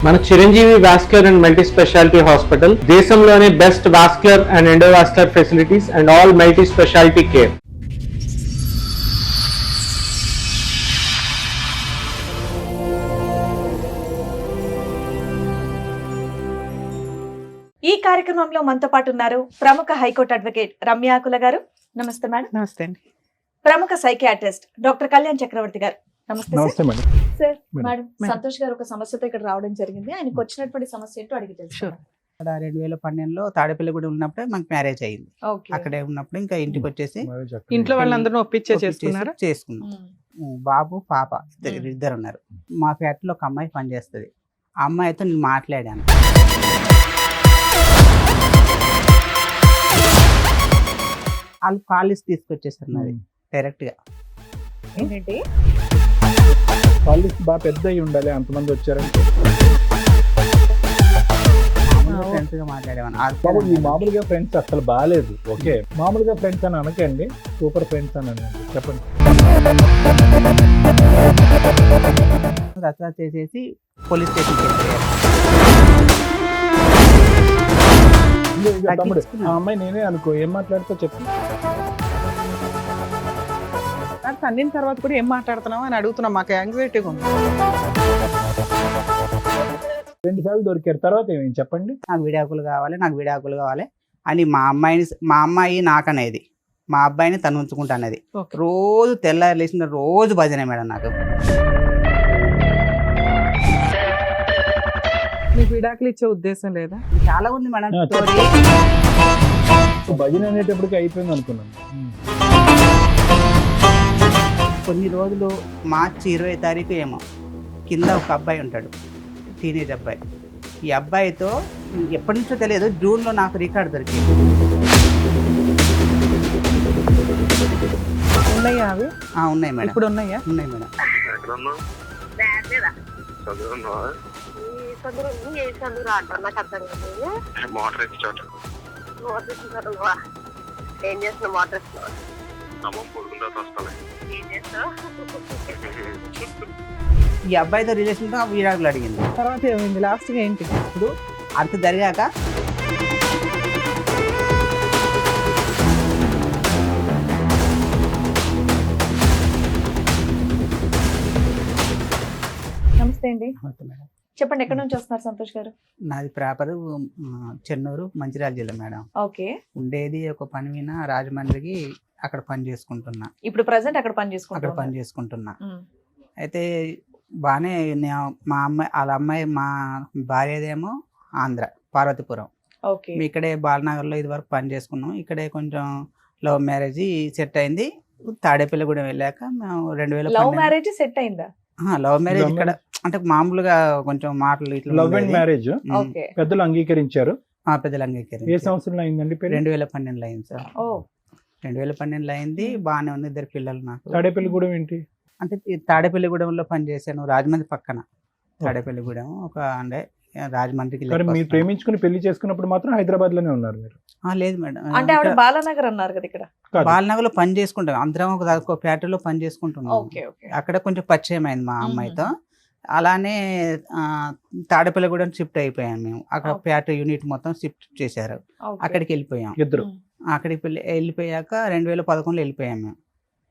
మన Chiranjeevi vascular and multi speciality hospital దేశంలోనే best vascular and endovascular facilities and all multi speciality care. ఈ కార్యక్రమంలో మనతో పాటు ఉన్నారు ప్రముఖ హైకోర్టు అడ్వకేట్ రమ్యాకుల గారు. నమస్తే మేడం. నమస్తే అండి. ప్రముఖ సైకియాట్రిస్ట్ డాక్టర్ కళ్యాణ్ చక్రవర్తి గారు. నమస్తే నమస్తే madam. Sir. Madam. Madam, Santosh గారు ఒక సమస్యతో ఇక్కడ రావడం జరిగింది. ఆయనకు వచ్చినటువంటి సమస్య ఏంటో అడిగి తెలుసు. 2012లో తాడేపల్లిగూడెం ఉన్నప్పుడే మాకు మ్యారేజ్ అయింది. అక్కడే ఉన్నప్పుడు ఇంకా ఇంటికి వచ్చేసి ఇంట్లో వాళ్ళందరూ ఒప్పించే చేసుకున్నారా? చేసుకున్నాం. బాబు పాప ఇద్దరు ఉన్నారు. మా ఫ్యాక్టరీలో ఒక అమ్మాయి పనిచేస్తుంది. ఆ అమ్మాయితో నేను మాట్లాడాను. వాళ్ళు కాలేజ్ తీసుకొచ్చేసారు నాది డైరెక్ట్ గా. ఏంటంటే కాలేజ్ బాగా పెద్ద అయి ఉండాలి, అంతమంది వచ్చారంటే. ఫ్రెండ్స్ గా మాట్లాడేవాను. బాబు ఈ మామూలుగా ఫ్రెండ్స్ అసలు బాగాలేదు. ఓకే, మామూలుగా ఫ్రెండ్స్ అని అనకండి, సూపర్ ఫ్రెండ్స్ అని అనండి. చెప్పండి. రచన చేసేసి పోలీస్ స్టేషన్కి వెళ్ళిపోయారు. తమ్ముడు, ఆ అమ్మాయి నేనే అనుకో, ఏం మాట్లాడుతా చెప్పు. అన్నిన తర్వాత కూడా ఏం మాట్లాడుతున్నావు అని అడుగుతున్నాం. మాకు యాంగ్జైటీగా ఉంది. 2 సార్లు దొరికారు. తర్వాత ఏమేమి చెప్పండి. నాకు విడాకులు కావాలి, నాకు విడాకులు కావాలి అని మా అమ్మాయి నాకనేది, మా అబ్బాయిని తను ఉంచుకుంటా అనేది. రోజు తెల్లారి లేచిన రోజు భజన మేడం. నాకు మీకు విడాకులు ఇచ్చే ఉద్దేశం లేదా? చాలా ఉంది మేడం. భజన అనేటప్పటికి అయిపోయింది అనుకున్నాను. కొన్ని రోజులు మార్చి 20 తారీఖు ఏమో కింద ఒక అబ్బాయి ఉంటాడు, టీనేజ్ అబ్బాయి. ఈ అబ్బాయితో ఎప్పటి నుంచో తెలియదు, జూన్లో నాకు రికార్డు దొరికింది. ఉన్నాయా అవి? ఉన్నాయి మేడం. ఇప్పుడు ఉన్నాయా? ఉన్నాయి మేడం. ఏం చేస్తున్నా మోటార్ ఈ అబ్బాయితో రిలేషన్తో విడాకులు అడిగింది. తర్వాత ఏమైంది? లాస్ట్ గా ఏంటి? ఇప్పుడు అంత జరిగాక నమస్తే అండి. చెప్పండి, ఎక్కడి నుంచి వస్తున్నారు సంతోష్ గారు? నాది ప్రాపర్ చెన్నూరు, మంచిర్యాల జిల్లా మేడం. ఓకే. ఉండేది ఒక పని మీద రాజమండ్రికి, అక్కడ పని చేసుకుంటున్నా. ఇప్పుడు ప్రెసెంట్ అక్కడ పని చేసుకుంటున్నా. అయితే బాగానే మా అమ్మాయి వాళ్ళ అమ్మాయి మా భార్యదేమో ఆంధ్ర, పార్వతీపురం. ఓకే. ఇక్కడే బాలనగర్లో ఇది వరకు పని చేసుకున్నాం. ఇక్కడే కొంచెం లవ్ మ్యారేజ్ సెట్ అయింది. తాడేపల్లిగూడెం వెళ్ళాక మేము 2000 లవ్ మ్యారేజ్ సెట్ అయిందా? లవ్ మ్యారేజ్ ఇక్కడ అంటే మామూలుగా కొంచెం మాటలు ఇట్లా. లవ్ అండ్ మ్యారేజ్ పెద్దలు అంగీకరించారు. పెద్దలు అంగీకరించారు. ఏ సంవత్సరంలో అయిందండి? 2012లో అయింది సార్. 2012లో అయింది. బాగానే ఉంది. 2 పిల్లలు నాకు. తాడేపల్లిగూడెం ఏంటి అంటే తాడేపల్లిగూడెంలో పనిచేశాను, రాజమండ్రి పక్కన. తాడేపల్లిగూడెం ఒక అంటే రాజమండ్రికి. మీరు ప్రేమించుకుని పెళ్లి చేసుకున్నప్పుడు మాత్రం హైదరాబాద్ లోనే ఉన్నారు మీరు? లేదు మేడం. అంటే ఆవిడ బాలనగర్ అన్నారు కదా, ఇక్కడ బాలనగర్ లో పని చేసుకుంటాం. అందరం ఒక ఫ్యాక్టరీలో పని చేసుకుంటున్నాం. అక్కడ కొంచెం పరిచయం అయింది మా అమ్మాయితో. అలానే తాడేపల్లిగూడెం షిఫ్ట్ అయిపోయాం మేము. అక్కడ ఫ్యాక్టరీ యూనిట్ మొత్తం షిఫ్ట్ చేశారు. అక్కడికి వెళ్ళిపోయాం ఇద్దరు. అక్కడికి వెళ్ళిపోయాక 2011లో వెళ్ళిపోయాం మేము.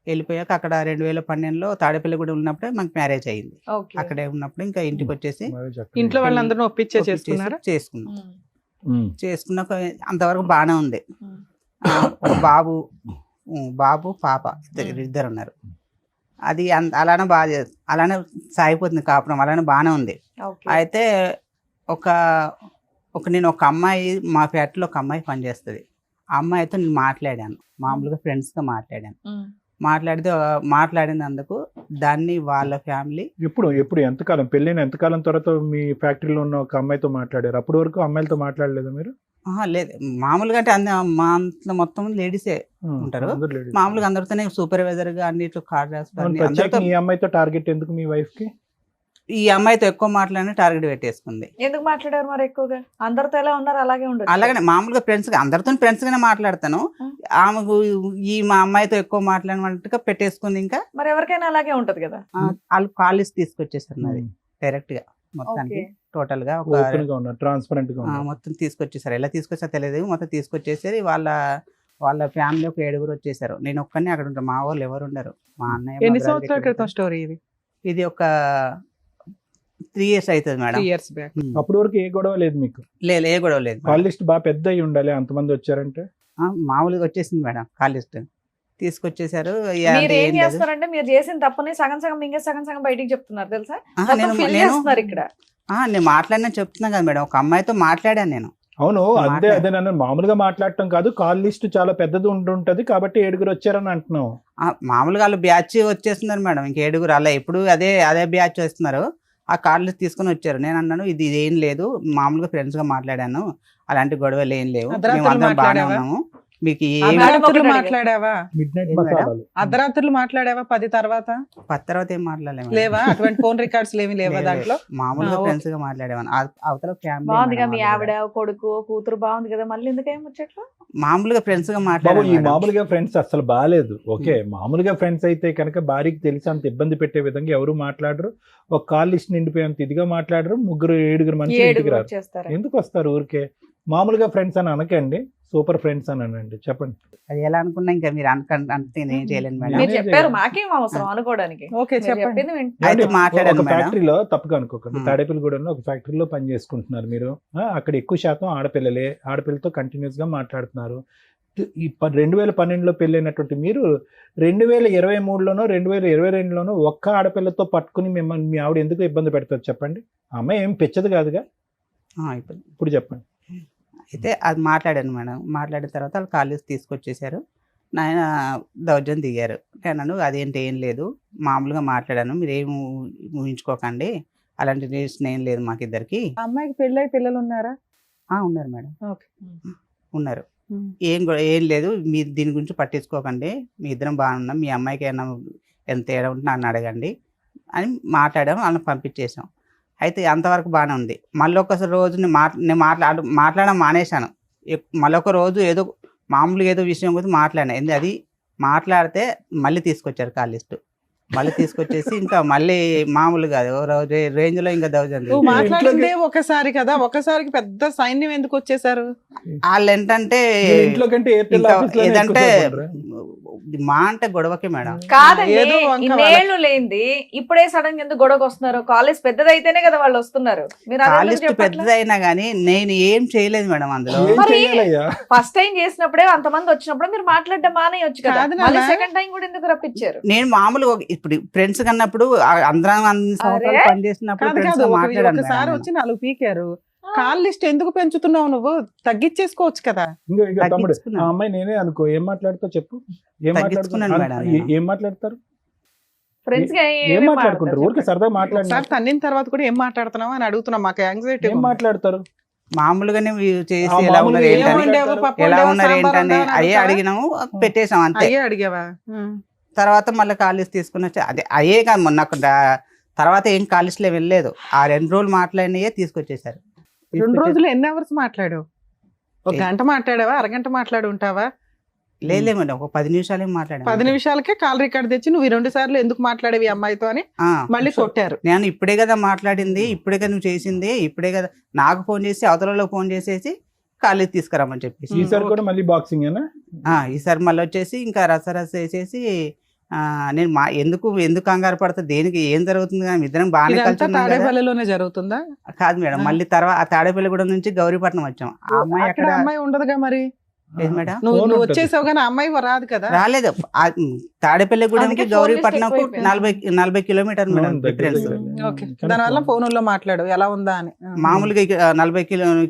వెళ్ళిపోయాక అక్కడ 2012లో తాడేపల్లిగూడెం ఉన్నప్పుడే మాకు మ్యారేజ్ అయింది. అక్కడే ఉన్నప్పుడు ఇంకా ఇంటికి వచ్చేసి ఇంట్లో వాళ్ళందరూ ఒప్పించే చేసుకున్నాం. చేసుకున్నాక అంతవరకు బాగానే ఉంది. బాబు పాప ఇద్దరు ఉన్నారు. అది అలానే సాగిపోతుంది కాపురం, అలానే బాగానే ఉంది. అయితే నేను ఒక అమ్మాయి మా ఫ్యాక్టరీలో ఒక అమ్మాయి పనిచేస్తుంది. ఆ అమ్మాయితో నేను మాట్లాడాను, మామూలుగా ఫ్రెండ్స్తో మాట్లాడాను. మాట్లాడినందుకు దాన్ని వాళ్ళ ఫ్యామిలీ ఎప్పుడు ఎంతకాలం పెళ్ళైన ఎంతకాలం తర్వాత మీ ఫ్యాక్టరీలో ఉన్న ఒక అమ్మాయితో మాట్లాడారు? అప్పటి వరకు అమ్మాయిలతో మాట్లాడలేదు మీరు? లేదు, మామూలుగా అంటే మా అంత మొత్తం లేడీసే ఉంటారు. మామూలుగా అందరితోనే సూపర్వైజర్ గా అన్నిట్లో కార్డ్ రాస్తారు. ఈ అమ్మాయితో టార్గెట్ ఎందుకు మీ వైఫ్ కి? ఈ అమ్మాయితో ఎక్కువ మాట్లాడిన టార్గెట్ పెట్టేసుకుంది. ఎందుకు మాట్లాడారు మరి ఎక్కువగా? అందరితో ఎలా ఉన్నారు అలాగే ఉండదు. అలాగనే మామూలుగా ఫ్రెండ్స్ గా అందరితో ఫ్రెండ్స్ గానే మాట్లాడతాను. ఆమెకు మా అమ్మాయితో ఎక్కువ మాట్లాడినట్టుగా పెట్టేసుకుంది. ఇంకా మరి ఎవరికైనా అలాగే ఉంటది కదా. వాళ్ళు కాలేజ్ తీసుకొచ్చేసారు నాది డైరెక్ట్ గా మొత్తానికి. టోటల్ గా ఒక ఓపెన్ గా ఉన్నారు, ట్రాన్స్పరెంట్ గా ఉన్నారు. మొత్తం తీసుకొచ్చేసారు. ఎలా తీసుకొచ్చా తెలియదు, మొత్తం తీసుకొచ్చేసరి వాళ్ళ ఫ్యామిలీ ఒక 7 వచ్చేసారు. నేను ఒక్కనే అక్కడ ఉంటాను, మా వాళ్ళు ఎవరు ఉండరు. మా అన్నయ్య ఎన్ని మా brother సంవత్సరాల ఇక్కడ క్రితం ఉంటారు. స్టోరీ ఇది? ఇది ఒక 3 years అవుతుంది మేడం. 3 years back. అప్పటి వరకు ఏ గొడవ లేదు మీకు? లేదు, ఏ గొడవ లేదు మేడం. కాల్ లిస్ట్ బాగా పెద్ద అయి ఉండాలి, అంతమంది వచ్చారంటే. మామూలుగా వచ్చేసింది మేడం కాల్ లిస్ట్ తీసుకొచ్చేసారు. మీరు ఏం చేస్తారంటే మీరు చేసిన తప్పని సగం సగం మింగే సగం సగం బయటికి చెప్తున్నారు తెలుసా? నేను fill చేస్తున్నారు ఇక్కడ. నేను మాట్లాడినా చెప్తున్నా కదా మేడం, ఒక అమ్మాయితో మాట్లాడాను నేను. అవును, అదే మాట్లాడ- అదే నన్ను మామూలుగా మాట్లాడటం కాదు, కాల్ లిస్ట్ చాలా పెద్దది ఉంటుంటది కాబట్టి 7 వచ్చారని అంటున్నావు. మామూలుగా వాళ్ళు బ్యాచ్ వచ్చేస్తున్నారు మేడం, ఇంక 7 అలా ఎప్పుడు అదే బ్యాచ్ వస్తున్నారు. ఆ కార్డులు తీసుకొని వచ్చారు. నేను అన్నాను ఇది ఏం లేదు, మామూలుగా ఫ్రెండ్స్ గా మాట్లాడాను, అలాంటి గొడవలు ఏం లేవు, అర్ధరాత్రులు మేము అందరం బాగానే మాట్లాడావా? ఉన్నాము, మీకు అర్ధరాత్రులు ఒకటి మాట్లాడావా? మిడ్ నైట్ ఏం మసాలాలు. అర్ధరాత్రులు మాట్లాడావా? 10 తర్వాత తర్వాత ఏం మాట్లాడలేము లేవా? అటువంటి ఫోన్ రికార్డ్స్ ఏమి లేవా దాంట్లో? మామూలుగా ఓకే. ఫ్రెండ్స్ గా మాట్లాడేవాను. అవతల బాగుందిగా మీ ఫ్యామిలీ ఆవిడ కొడుకు కూతురు బాగుంది కదా, మళ్ళీ ఎందుకేం వచ్చేట్లు? మామూలుగా ఫ్రెండ్స్ గా బాబు, ఈ మాట్లాడాను. మామూలుగా ఫ్రెండ్స్ అసలు బాగాలేదు. ఓకే, మామూలుగా ఫ్రెండ్స్ అయితే కనుక భార్యకి తెలిసి అంత ఇబ్బంది పెట్టే విధంగా ఎవరు మాట్లాడరు. ఒక కాల్ లిస్ట్ నిండిపోయేంత ఇదిగా మాట్లాడరు. 7 మంది ఇంటికి 7 రారు. వచ్చేస్తారు. ఎందుకు వస్తారు ఊరికే? మామూలుగా ఫ్రెండ్స్ అని అనకండి, సూపర్ ఫ్రెండ్స్ అని అనండి. చెప్పండి. అది ఎలా అనుకున్నా ఇంకా మీరు అంటే నేను చేయలేను మేడం. మీరు నేనే చెప్పారు, చేయను. మాకేం అవసరం అనుకోవడానికి. ఓకే, మీరు చెప్పండి. చెప్పింది వింటున్నాం. అయితే మాట్లాడాను ఒక మేడం. ఫ్యాక్టరీలో తప్పుగా అనుకోకండి, మ్. తాడేపల్లిగూడెంలో ఒక ఫ్యాక్టరీలో పని చేసుకుంటున్నారు మీరు. అక్కడ ఎక్కువ శాతం ఆడపిల్లతో కంటిన్యూస్ గా మాట్లాడుతున్నారు. ఈ 2012లో పెళ్ళైనటువంటి మీరు 2023లోనో 2022లోనో ఒక్క ఆడపిల్లతో పట్టుకుని మిమ్మల్ని మీ ఆవిడ ఎందుకు ఇబ్బంది పెడతారు చెప్పండి? ఆ అమ్మాయి ఏం పెచ్చదు కాదుగా. అయిపోయింది. ఇప్పుడు చెప్పండి. అయితే అది మాట్లాడాను మేడం. మాట్లాడిన తర్వాత వాళ్ళు కాలేజ్ తీసుకొచ్చేసారు. నాయన దౌర్జన్యం దిగారు. నేను అదేంటి ఏం లేదు, మామూలుగా మాట్లాడాను, మీరు ఏం ఊహించుకోకండి, అలాంటి రిలేషన్ ఏం లేదు మాకిద్దరికి. ఆ అమ్మాయికి పెళ్ళై పిల్లలు ఉన్నారా? ఉన్నారు మేడం, ఓకే. ఉన్నారు. ఏం లేదు, మీరు దీని గురించి పట్టించుకోకండి, మీ ఇద్దరం బాగున్నాం, మీ అమ్మాయికి ఏమైనా ఎంత తేడా ఉంటే నన్ను అడగండి అని మాట్లాడాము. వాళ్ళని పంపించేసాం. అయితే అంతవరకు బాగానే ఉంది. మళ్ళీ ఒకసారి రోజు నేను మాట్లాడడం మానేశాను. మళ్ళీ ఒక రోజు ఏదో మామూలుగా ఏదో విషయం గురించి మాట్లాడాను. అది మాట్లాడితే మళ్ళీ తీసుకొచ్చారు కాల్ లిస్ట్. మళ్ళీ తీసుకొచ్చేసి ఇంకా మళ్ళీ మామూలుగా రేంజ్ లో ఇంకా నువ్వు దౌర్జన్యం. మాట్లాడిందే ఒకసారి కదా, ఒకసారికి పెద్ద సైన్యం ఎందుకు వచ్చేసారు? వాళ్ళు ఏంటంటే మీరు ఇంట్లో కంటే ఎయిర్టెల్ ఇంకా ఆఫీస్లోనే ఏదంటే ఎక్కువ సేపు మా అంటే గొడవకే మేడం. కాదండి, ఏదో వంక ఇన్నేళ్లు లేంది ఇప్పుడే సడన్ గా ఎందుకు గొడవకు వస్తున్నారు? కాలేజ్ పెద్దదైతేనే కదా వాళ్ళు వస్తున్నారు. మీరు కాల్ లిస్ట్ పెద్దదైనా గానీ నేను ఏం చేయలేదు మేడం అందులో. ఏం మరి చెయ్యాలయ్యా? ఫస్ట్ టైం చేసినప్పుడే అంతమంది వచ్చినప్పుడు మీరు మాట్లాడడం మానేయొచ్చు కదా, కాదు మళ్ళీ నాన్న. సెకండ్ టైం కూడా ఎందుకు రప్పించారు? నేను మామూలుగా ఇప్పుడు ఫ్రెండ్స్ కన్నప్పుడు అందరం అన్ని సంవత్సరాలు అరే? పనిచేసినప్పుడు కాదు ఫ్రెండ్స్ కాదు, గా మాట్లాడాను ఒకసారి మేడం వచ్చి 4 పీకారు. కాల్ లిస్ట్ ఎందుకు పెంచుతున్నావు? నువ్వు తగ్గించేసుకోవచ్చు కదా. ఇంకో తమ్ముడు, తగ్గించుకున్నాను. ఆ అమ్మాయి నేనే అనుకో, ఏం మాట్లాడుతావు చెప్పు? ఏం తగ్గించుకున్నాను మాట్లాడుతున్నారు? మేడం నేను. ఏం మాట్లాడతారు? ఫ్రెండ్స్ గా ఏం మాట్లాడుకుంటారు? ఊరికే సరదా మాట్లాడారు. ఒకసారి తన్నిన తర్వాత కూడా ఏం మాట్లాడుతున్నావు అని అడుగుతున్నాం, మాకు యాంగ్జైటీ. ఏం మాట్లాడతారు? మామూలుగానే చేసి ఆ ఎలా ఉన్నారు మామూలుగా ఏం ఏంటని వండావు? ఎలా ఉన్నారు ఏంటని అయ్యే అడిగినాము, పెట్టేసాం అంతే. అయ్యే అడిగావా? తర్వాత మళ్ళీ కాలేజ్ తీసుకుని వచ్చి అయ్యే కాదు మొన్న తర్వాత ఏం కాలేజ్లో వెళ్ళలేదు. ఆ 2 రోజులు మాట్లాడినయే తీసుకొచ్చేసారు. 2 రోజులు ఎన్ని అవర్స్ మాట్లాడావు? ఒక గంట మాట్లాడావా? అరగంట మాట్లాడి ఉంటావా? లేదు మేడం, ఒక 10 నిమిషాలు ఏం మాట్లాడాను. 10 నిమిషాలకే కాల్ రికార్డ్ తెచ్చి నువ్వు 2 సార్లు ఎందుకు మాట్లాడేవి ఈ అమ్మాయితో అని మళ్ళీ కొట్టారు. నేను ఇప్పుడే కదా మాట్లాడింది, ఇప్పుడే కదా నువ్వు చేసింది, ఇప్పుడే కదా నాకు ఫోన్ చేసి అవతలలో ఫోన్ చేసేసి కాలేజ్ తీసుకురామని చెప్పేసి. ఈసారి కూడా మళ్ళీ బాక్సింగ్ ఏనా? ఈసారి మళ్ళీ వచ్చేసి ఇంకా రసరస వేసేసి నేను ఎందుకు కంగారు పడతా, దేనికి ఏం జరుగుతుంది కానీ ఇద్దరం బాగానే కలిసి ఇదంతా ఉన్నాం కదా. తాడేపల్లిలోనే జరుగుతుందా? కాదు మేడం, మళ్ళీ తర్వాత తాడేపల్లిగూడెం నుంచి గౌరీపట్నం వచ్చాం. ఆ అమ్మాయి అక్కడ అక్కడ అమ్మాయి ఉండదుగా మరి. లేదు మేడం, నువ్వు ఫోన్ ఉంటుంది. వచ్చేసావు కానీ ఆ అమ్మాయి రాదు కదా. రాలేదు. తాడేపల్లిగూడెంకి అందుకే phone గౌరీపట్నం list ఎక్కువైపోయింది. 40 కిలోమీటర్ మేడం అవును, దగ్గర డిఫరెన్స్. దగ్గర. ఓకే, కానీ దానివల్ల ఫోన్- ఫోనుల్లో మాట్లాడు ఎలా ఉందా అని. మామూలుగా 40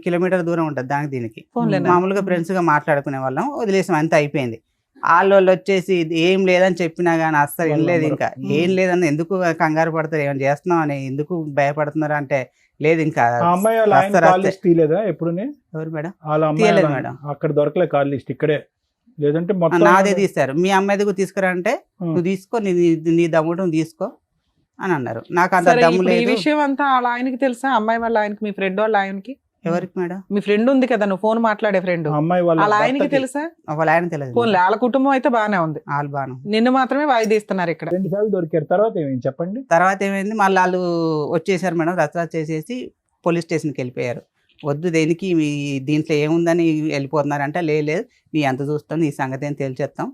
కిలోమీటర్ దూరం ఉంటుంది దానికి దీనికి. ఫోన్లేనా? మామూలుగా ఫ్రెండ్స్ గా మాట్లాడుకునే వాళ్ళం, వదిలేసాం, అంత అయిపోయింది. వాళ్ళు వచ్చేసి ఇది ఏం లేదని చెప్పినా గానీ అస్సలు వినలేదు. ఇంకా ఏం లేదని ఎందుకు కంగారు పడతారు, ఏమైనా చేస్తున్నాం అని ఎందుకు భయపడుతున్నారు అంటే లేదు ఇంకా. ఆ అమ్మాయి వాళ్ళ ఆయన రస్త కాల్ లిస్ట్ తీయలేదా ఎప్పుడునే? ఎవరు మేడం? వాళ్ళ అమ్మాయి తీయలేదు వాళ్ళ- మేడం. అక్కడ దొరకలే కాల్ లిస్ట్, ఇక్కడే. లేదంటే మొత్తం నాదే తీస్తారు. మీ అమ్మాయి దగ్గర తీసుకురా అంటే ఉం. నువ్వు తీసుకో, నీ దమ్ముడు తీసుకో అని అన్నారు. నాకు అంత సరే, దమ్ము ఇప్పుడు ఈ లేదు. విషయం అంతా వాళ్ళ ఆయనకి తెలుసా? అమ్మాయి వాళ్ళ ఆయనకి, మీ ఫ్రెండ్ వాళ్ళ ఆయనకి? ఎవరికి మేడం? మీ ఫ్రెండ్ ఉంది కదా, నువ్వు ఫోన్ మాట్లాడే ఫ్రెండ్, ఆ అమ్మాయి వాళ్ళ వాళ్ళ ఆయనకి భర్తకి తెలుసా? వాళ్ళ ఆయన తెలియదు. ఫోన్ వాళ్ళ కుటుంబం అయితే బానే ఉంది, వాళ్ళు బాను. నిన్ను మాత్రమే వాయిదీస్తున్నారు ఇక్కడ. 2 సార్లు దొరికారు. తర్వాత ఏమైంది చెప్పండి? తర్వాత ఏమైంది, మళ్ళీ వాళ్ళు వచ్చేసారు మేడం, రచ్చ చేసేసి పోలీస్ స్టేషన్కి వెళ్ళిపోయారు. వద్దు దేనికి మీ దీంట్లో ఏముందని వెళ్ళిపోతున్నారంటే లేదు నీ ఎంత చూస్తాం నీ సంగతి ఏం తేల్చేస్తాం.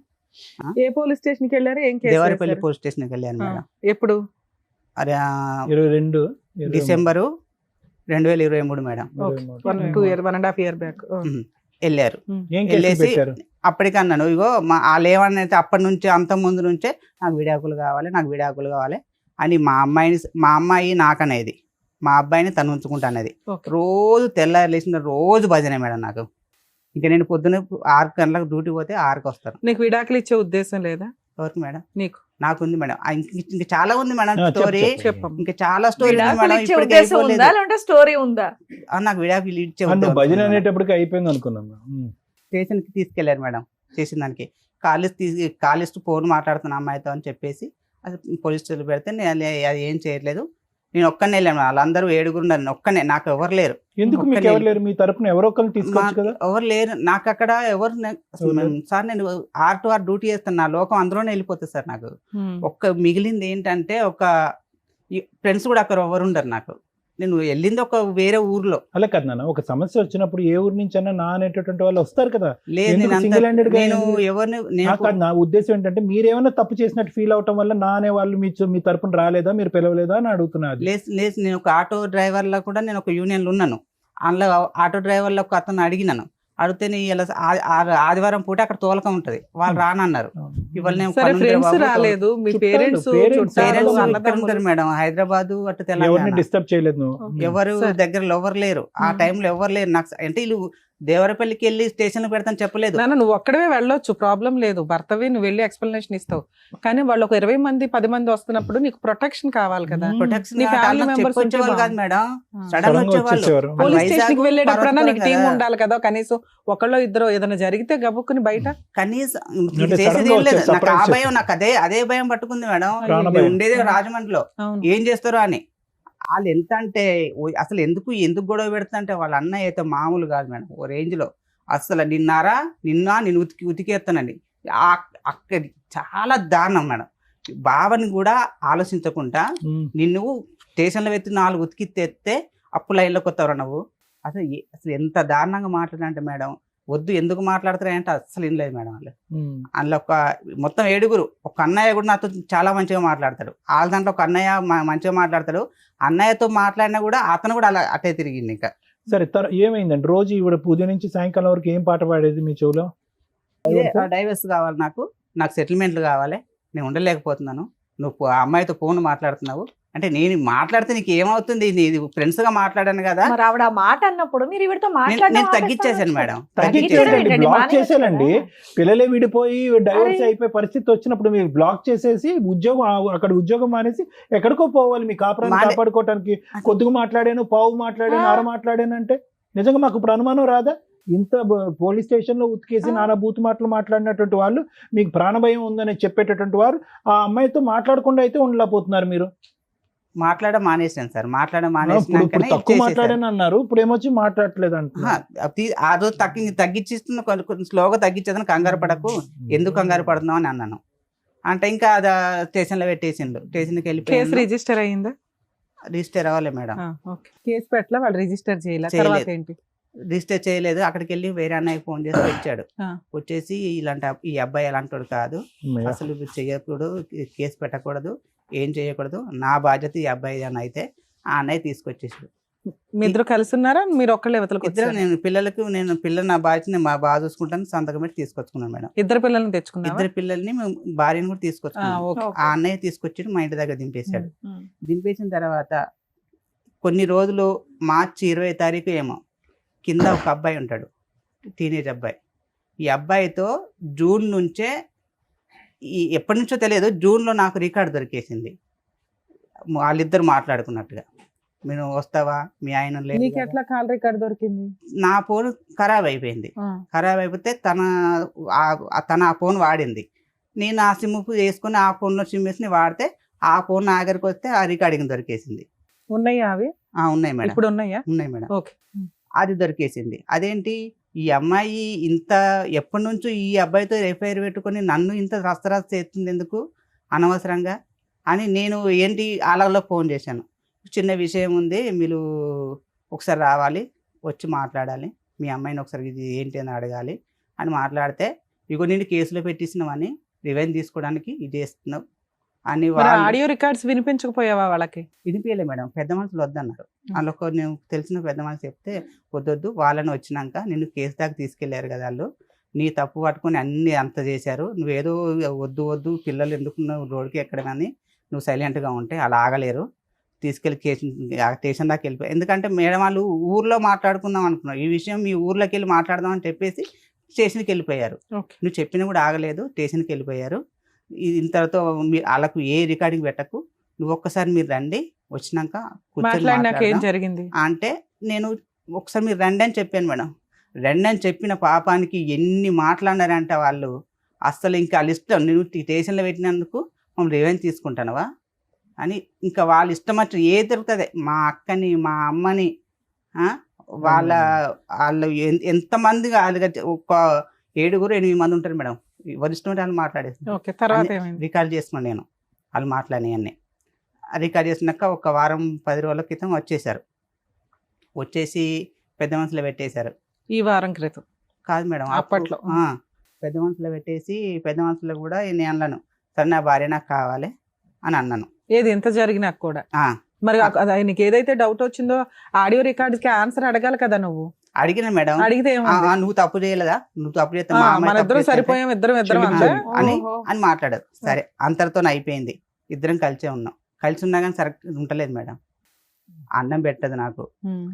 ఏ పోలీస్ స్టేషన్ కి వెళ్ళారు? ఏం కేసు దేవరపల్లి వేశారు? పోలీస్ స్టేషన్కి వెళ్ళాను ఆ, మేడం. ఎప్పుడు? అరే 22 డిసెంబరు 2023 మేడం 1.5 year బ్యాక్. వెళ్ళారు. ఏం కేసు వెళ్ళేసి పెట్టారు? అప్పటికన్నాను ఇగో వాళ్ళు ఏమన్నైతే అప్పటి నుంచి అంత ముందు నుంచే నాకు విడాకులు కావాలి అని మా అమ్మాయి నాకనేది, మా అబ్బాయిని తను ఉంచుకుంటా అనేది. Okay. రోజు తెల్లారి లేచిన రోజు భజనే మేడం నాకు. ఇంకా నేను పొద్దున్న 6 గంటలకు డ్యూటీ పోతే 6కి వస్తాను. నీకు విడాకులు ఇచ్చే ఉద్దేశం లేదా? ఎవరికి మేడం? నీకు? నాకుంది మేడం. ఇంకా చాలా ఉంది మేడం చెప్పు, స్టోరీ. చెప్పమ్మా. ఇంకా చాలా స్టోరీ ఉంది విడాకులు మేడం. ఇచ్చే ఇప్పటికీ ఉద్దేశం ఉందా అయిపోలేదు. లేదంటే స్టోరీ ఉందా? నాకు విడాకులు ఇచ్చే నువ్వు ఉద్దేశం భజన ఉంది మేడం. అనేటప్పటికి అయిపోయింది అనుకున్నాం. స్టేషన్కి తీసుకెళ్లారు మేడం. చేసిన దానికి కాలేజ్ ఫోన్ మాట్లాడుతున్న అమ్మాయితో అని చెప్పేసి అది పోలీస్ స్టేషన్ పెడితే నేను అది ఏం చేయట్లేదు, నేను ఒక్కనే వెళ్ళాను. వాళ్ళందరూ 7 ఉన్నారు, ఒక్కనే, నాకు ఎవరు లేరు. ఎందుకు మీకు ఎవరు లేరు? మీ తరపున ఎవరో ఒకరిని తీసుకోవచ్చు కదా. ఎవరు లేరు నాకు అక్కడ. సార్ నేను R to R డ్యూటీ చేస్తాను, నా లోకం అందులోనే వెళ్ళిపోతుంది సార్. నాకు ఒక్క మిగిలింది ఏంటంటే ఫ్రెండ్స్ కూడా అక్కడ ఎవరు ఉండరు నాకు. నేను వెళ్ళింది ఒక వేరే ఊర్లో. అలా కదా నాన్న, ఒక సమస్య వచ్చినప్పుడు ఏ ఊరు నుంచి అన్నా నా అనేటటువంటి వాళ్ళు వస్తారు కదా. లేదు ఎందుకు నేను single handed గా నేను ఎందుకు? ఎవరిని నా ఉద్దేశం ఏంటంటే మీరేమైనా తప్పు చేసినట్టు ఫీల్ అవటం వల్ల నా అనే వాళ్ళు మీ తరపున రాలేదా, మీరు పిలవలేదా అని అడుగుతున్నారు. లేదు నేను ఒక ఆటో డ్రైవర్లో కూడా నేను ఒక యూనియన్లో ఉన్నాను. అందులో ఆటో డ్రైవర్లో ఒక అతను అడిగినాను. అడిగితే ఇలా ఆదివారం పూట అక్కడ తోలకం ఉంటది, వాళ్ళు రానన్నారు. ఇవాళ నేను సరే, ఫ్రెండ్స్ రాలేదు, మీ చుట్టాలు, పేరెంట్స్ parents ఇక్కడ ఉంటారు మేడం, హైదరాబాద్ అటు ఎవరిని తెలంగాణ. డిస్టర్బ్ చేయలేదు నువ్వు. ఎవరు సరే. దగ్గరలో ఎవరు లేరు ఆ టైంలో, ఎవరు లేరు నాకు. అంటే వీళ్ళు దేవరపల్లికి వెళ్ళి స్టేషన్ పెడతాను చెప్పలేదు. నాన్న నువ్వు ఒక్కడవే వెళ్ళొచ్చు, ప్రాబ్లం లేదు, భర్తవి నువ్వు వెళ్ళి ఎక్స్ప్లెనేషన్ ఇస్తావు. కానీ వాళ్ళు ఒక 20 మంది 10 మంది వస్తున్నప్పుడు నీకు ప్రొటెక్షన్ కావాలి కదా. ప్రొటెక్షన్ నీ family members ఉంటే వచ్చేవాళ్ళు కాదు మేడం, ఆ. సడన్ సడన్ గా వచ్చేవాళ్ళు. వచ్చేసేవారు. పోలీస్ వైజాగ్, స్టేషన్ కి వెళ్ళేటప్పుడన్నా నీకు పర్వతాలు టీం కదా. ఉండాలి కదా, కనీసం ఒకళ్ళో ఇద్దరు ఏదైనా జరిగితే గబుక్కుని బయట. కనీసం అంటే చేసేది సడన్ గా ఏం లేదు. వచ్చే నాకు ఆ surprise భయం, నాకు అదే భయం పట్టుకుంది మేడం. ప్రాణ నేను భయం. ఉండేది రాజమండ్రిలో, అవును. ఏం చేస్తారో అని. వాళ్ళు ఎంత అంటే అసలు ఎందుకు గొడవ పెడతా అంటే వాళ్ళ అన్నయ్య అయితే మామూలు కాదు మేడం, ఓ రేంజ్ లో. అసలు నేను ఉతికేస్తానండి. అక్కడ చాలా దారుణం మేడం. బావని కూడా ఆలోచించకుండా నిన్ను స్టేషన్లో పెట్టి 4 ఉతికితే అప్పు లైన్లోకి వస్తావు నువ్వు. అసలు ఎంత దారుణంగా మాట్లాడంటే మేడం, వద్దు ఎందుకు మాట్లాడతారంటే అసలు ఏం లేదు మేడం. వాళ్ళు అందులో మొత్తం 7, ఒక అన్నయ్య కూడా నాతో చాలా మంచిగా మాట్లాడతాడు. వాళ్ళ దాంట్లో ఒక అన్నయ్య మంచిగా మాట్లాడతాడు. అన్నయ్యతో మాట్లాడినా కూడా అతను కూడా అలా అటే తిరిగింది. ఇంకా సరే ఏమైందండి? రోజు ఇవిడ పూజ నుంచి సాయంకాలం వరకు ఏం పాట పాడేది మీ చెవులో? డైవర్స్ కావాలి, నాకు సెటిల్మెంట్లు కావాలి, నేను ఉండలేకపోతున్నాను, నువ్వు ఆ అమ్మాయితో ఫోన్ మాట్లాడుతున్నావు అంటే నేను మాట్లాడితే నీకు ఏమవుతుంది, నీది ఫ్రెండ్స్ గా మాట్లాడాను కదా. మరి ఆవిడ ఆ మాట అన్నప్పుడు మీరు ఈవిడతో నేను తగ్గించేసాను మేడం. తగ్గించేసానండి, బ్లాక్ చేశానండి. పిల్లలే విడిపోయి డైవర్స్ అయిపోయే పరిస్థితి వచ్చినప్పుడు మీరు బ్లాక్ చేసేసి అక్కడ ఉద్యోగం మానేసి ఎక్కడికో పోవాలి మీ కాపురాన్ని కాపాడుకోవటానికి. కొద్దిగా మాట్లాడాను, పావు మాట్లాడాను, అర మాట్లాడాను అంటే నిజంగా మాకు ఇప్పుడు అనుమానం రాదా? ఇంత పోలీస్ స్టేషన్ లో ఉతికేసి నానా బూతు మాటలు మాట్లాడినటువంటి వాళ్ళు, మీకు ప్రాణభయం ఉందని చెప్పేటటువంటి వారు ఆ అమ్మాయితో మాట్లాడకుండా అయితే ఉండలేకపోతున్నారు. మీరు మానేసాను సార్, తక్కువ మాట్లాడాను అన్నారు, ఇప్పుడు ఏమొచ్చి మాట్లాడట్లేదు అంటున్నారు. ఆ రోజు తగ్గించిస్తున్న కొంచెం స్లోగా తగ్గించేదని, కంగారు పడకు, ఎందుకు కంగారు పడుతున్నావు అని అన్నాను. అంటే ఇంకా అది స్టేషన్ లో పెట్టేసిండు. స్టేషన్కి వెళ్ళి కేసు రిజిస్టర్ అయ్యిందా? రిజిస్టర్ అవ్వాలి మేడం. కేసు పెట్టలా, వాళ్ళు రిజిస్టర్ చేయలేదు. తర్వాత ఏంటి? రిజిస్టర్ చేయలేదు. అక్కడికి వెళ్ళి వేరే అన్నయ్య ఫోన్ చేసి వచ్చాడు. వచ్చేసి ఈ అబ్బాయి ఎలాంటి కాదు, అసలు చెయ్యకూడదు, కేసు పెట్టకూడదు, ఏం చేయకూడదు, నా బాధ్యత ఈ అబ్బాయి అని అయితే ఆ అన్నయ్య తీసుకొచ్చేసాడు. మీ ఇద్దరు కలిసి ఉన్నారా, మీరు ఒక్కళ్ళే ఇద్దరు? నేను పిల్లలు నా బాధ్యత మా బాగా చూసుకుంటాను, సంతకం పెట్టి తీసుకొచ్చుకున్నాను మేడం. 2 పిల్లల్ని తెచ్చుకున్నా? 2 పిల్లల్ని భార్యను కూడా తీసుకొచ్చుకున్నాను. ఆ అన్నయ్య తీసుకొచ్చి మా ఇంటి దగ్గర దింపేశాడు. దింపేసిన తర్వాత కొన్ని రోజులు మార్చి 20వ తారీఖు ఏమో కింద ఒక అబ్బాయి ఉంటాడు, టీనేజ్ అబ్బాయి. ఈ అబ్బాయితో జూన్ నుంచే, ఎప్పటి నుంచో తెలియదు, జూన్లో నాకు రికార్డు దొరికేసింది. వాళ్ళిద్దరు మాట్లాడుకున్నట్టుగా, నేను వస్తావా, మీ ఆయన లేదు. నీకు ఎట్లా కాల్ రికార్డ్ దొరికింది? నా ఫోన్ ఖరాబ్ అయిపోయింది. ఖరాబ్ అయిపోతే తన ఆ ఫోన్ వాడింది. నేను ఆ సిమ్ వేసుకుని ఆ ఫోన్లో సిమ్ వేసి వాడితే ఆ ఫోన్ నా దగ్గరికి వస్తే ఆ రికార్డింగ్ దొరికేసింది. ఉన్నాయా అవి? ఉన్నాయి మేడం. ఇప్పుడు ఉన్నాయా? ఉన్నాయి మేడం. ఓకే. అది దొరికేసింది. అదేంటి ఈ అమ్మాయి ఇంత ఎప్పటి నుంచో ఈ అబ్బాయితో ఎఫ్ఐఆర్ పెట్టుకొని నన్ను ఇంత రస్తరాస్త చేస్తుంది ఎందుకు అనవసరంగా అని నేను ఏంటి వాళ్ళలో ఫోన్ చేశాను. చిన్న విషయం ఉంది, మీరు ఒకసారి రావాలి, వచ్చి మాట్లాడాలి, మీ అమ్మాయిని ఒకసారి ఇది ఏంటి అని అడగాలి అని మాట్లాడితే, ఇగో నేను కేసులో పెట్టిస్తున్నామని రివెంజ్ తీసుకోవడానికి ఇది చేస్తున్నావు అని ఆడియో రికార్డ్స్ వినిపించకపోయావా వాళ్ళకి? వినిపించలే మేడం. పెద్ద మనుషులు వద్దన్నారు. అందులో నేను తెలిసిన పెద్ద మనుషులు చెప్తే వద్దొద్దు, వాళ్ళని వచ్చినాక నిన్ను కేసు దాకా తీసుకెళ్లారు కదా వాళ్ళు, నీ తప్పు పట్టుకొని అన్ని అంత చేశారు, నువ్వేదో వద్దు వద్దు పిల్లలు ఎందుకు రోడ్డుకి ఎక్కడమని నువ్వు సైలెంట్గా ఉంటే అలా ఆగలేరు, తీసుకెళ్ళి స్టేషన్ దాకా వెళ్ళిపోయి. ఎందుకంటే మేడం వాళ్ళు ఊర్లో మాట్లాడుకుందాం అనుకున్నారు, ఈ విషయం మీ ఊర్లోకి వెళ్ళి మాట్లాడదాం అని చెప్పేసి స్టేషన్కి వెళ్ళిపోయారు. నువ్వు చెప్పినా కూడా ఆగలేదు, స్టేషన్కి వెళ్ళిపోయారు. ఇంతతో వాళ్ళకు ఏ రికార్డింగ్ పెట్టకు, నువ్వు ఒక్కసారి మీరు రండి, వచ్చినాక ఏం జరిగింది అంటే నేను ఒకసారి మీరు రండి అని చెప్పాను మేడం. రండి అని చెప్పిన పాపానికి ఎన్ని మాట్లాడారంటే వాళ్ళు అస్సలు ఇంకా వాళ్ళ ఇష్టం, నువ్వు స్టేషన్లో పెట్టినందుకు మనం రివెంజ్ తీసుకుంటానవా అని ఇంకా వాళ్ళ ఇష్టం వచ్చి ఏ దొరుకుతుంది, మా అక్కని మా అమ్మని వాళ్ళు ఎంతమంది ఒక 7-8 మంది ఉంటారు మేడం, వరిష్ఠ వాళ్ళు మాట్లాడేసి రికార్డ్ చేసుకున్నాను నేను. వాళ్ళు మాట్లాడినవన్నీ రికార్డ్ చేసినాక ఒక వారం 10 రోజుల క్రితం వచ్చేసారు, వచ్చేసి పెద్ద మనుషులు పెట్టేశారు. ఈ వారం క్రితం కాదు మేడం, అప్పట్లో పెద్ద మనుషులు పెట్టేసి పెద్ద మనుషులు కూడా నేను అన్నాను, సరే నా భార్య నాకు కావాలి అని అన్నాను. ఏది ఎంత జరిగినా కూడా మరి నీకు ఏదైతే డౌట్ వచ్చిందో ఆడియో రికార్డ్స్ కి ఆన్సర్ అడగాలి కదా నువ్వు. అడిగిన మేడం, అడిగితే నువ్వు తప్పు చేయలేదా, నువ్వు తప్పు చేస్తే మన ఇద్దరం సరిపోయాం, ఇద్దరం అని మాట్లాడారు. సరే అంతటితో అయిపోయింది, ఇద్దరం కలిసే ఉన్నాం. కలిసి ఉన్నా కానీ సరే ఉంటలేదు మేడం. అన్నం పెట్టదు నాకు,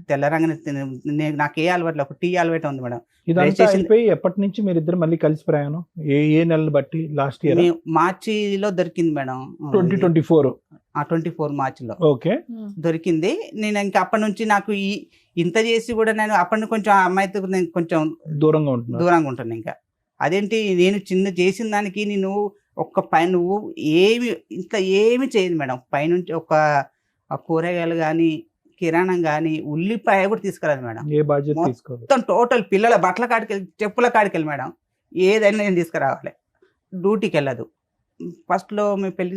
తెల్లరంగానే నాకు ఏ అలవాట్లు, ఒక టీ అలవాటు ఉంది మేడం. ఇదంతా అయిపోయి ఎప్పటి నుంచి మీరు ఇద్దరు మళ్ళీ కలిసి ప్రయాణం? ఏ నెలలు బట్టి? లాస్ట్ ఇయర్ మార్చిలో దొరికింది మేడం, 2024 మార్చిలో ఓకే దొరికింది. నేను ఇంకా అప్పటి నుంచి నాకు ఇంత చేసి కూడా నేను అప్పటి నుంచి కొంచెం అమ్మాయితో నేను కొంచెం దూరంగా ఉంటాను. ఇంకా అదేంటి, నేను చిన్న చేసిన దానికి నేను నువ్వు ఏమి చేయదు మేడం. పైనుంచి ఒక కూరగాయలు కానీ కిరాణం కానీ ఉల్లిపాయ కూడా తీసుకురాదు మేడం. ఏ బాధ్యత తీసుకోదు. మొత్తం టోటల్ పిల్లల బట్టల కాడికి వెళ్ళి చెప్పుల కాడికి వెళ్ళి మేడం ఏదైనా నేను తీసుకురావాలి. డ్యూటీకి వెళ్ళదు. ఫస్ట్లో మేము పెళ్లి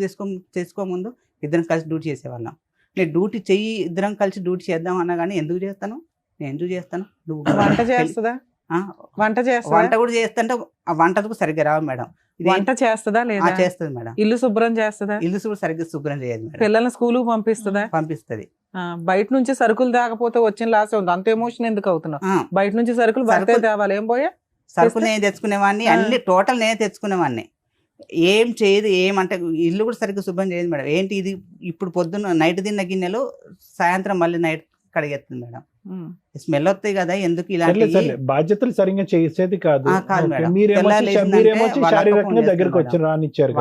చేసుకోముందు ఇద్దరం కలిసి డ్యూటీ చేసేవాళ్ళం. నేను డ్యూటీ ఇద్దరం కలిసి డ్యూటీ చేద్దాం అన్నా కానీ నేను ఎందుకు చేస్తాను, నువ్వు వంట చేస్తుందా? వంట కూడా చేస్తుంటే ఆ వంటకు సరిగ్గా రావు మేడం. వంట చేస్తుందా లేదా? చేస్తుంది మేడం. ఇల్లు శుభ్రం చేస్తుందా? ఇల్లు సరిగ్గా శుభ్రం చేయదు మేడం. పిల్లల్ని స్కూల్ పంపిస్తుందా? పంపిస్తుంది. బయట నుంచి సరుకులు తేకపోతే వచ్చిన లాస్ ఉంది, అంత ఎమోషన్ ఎందుకు అవుతున్నావు? బయట నుంచి సరుకులు తేవాలి, ఏం పోయా సరుకులు నేను తెచ్చుకునేవాడిని, అన్ని టోటల్ నేనే తెచ్చుకునేవాడిని. ఏం చేయదు, ఏమంటే ఇల్లు కూడా సరిగ్గా శుభ్రం చేయదు మేడం. ఏంటి ఇది, ఇప్పుడు పొద్దున్న నైట్ తిన్న గిన్నెలు సాయంత్రం మళ్ళీ నైట్ కడిగేస్తుంది మేడం. స్మెల్ వస్తాయి కదా, ఎందుకు ఇలాంటి బాధ్యతలు సరిగ్గా చేసేది కాదు మేడం. దగ్గరకు వచ్చి రానిచ్చారు.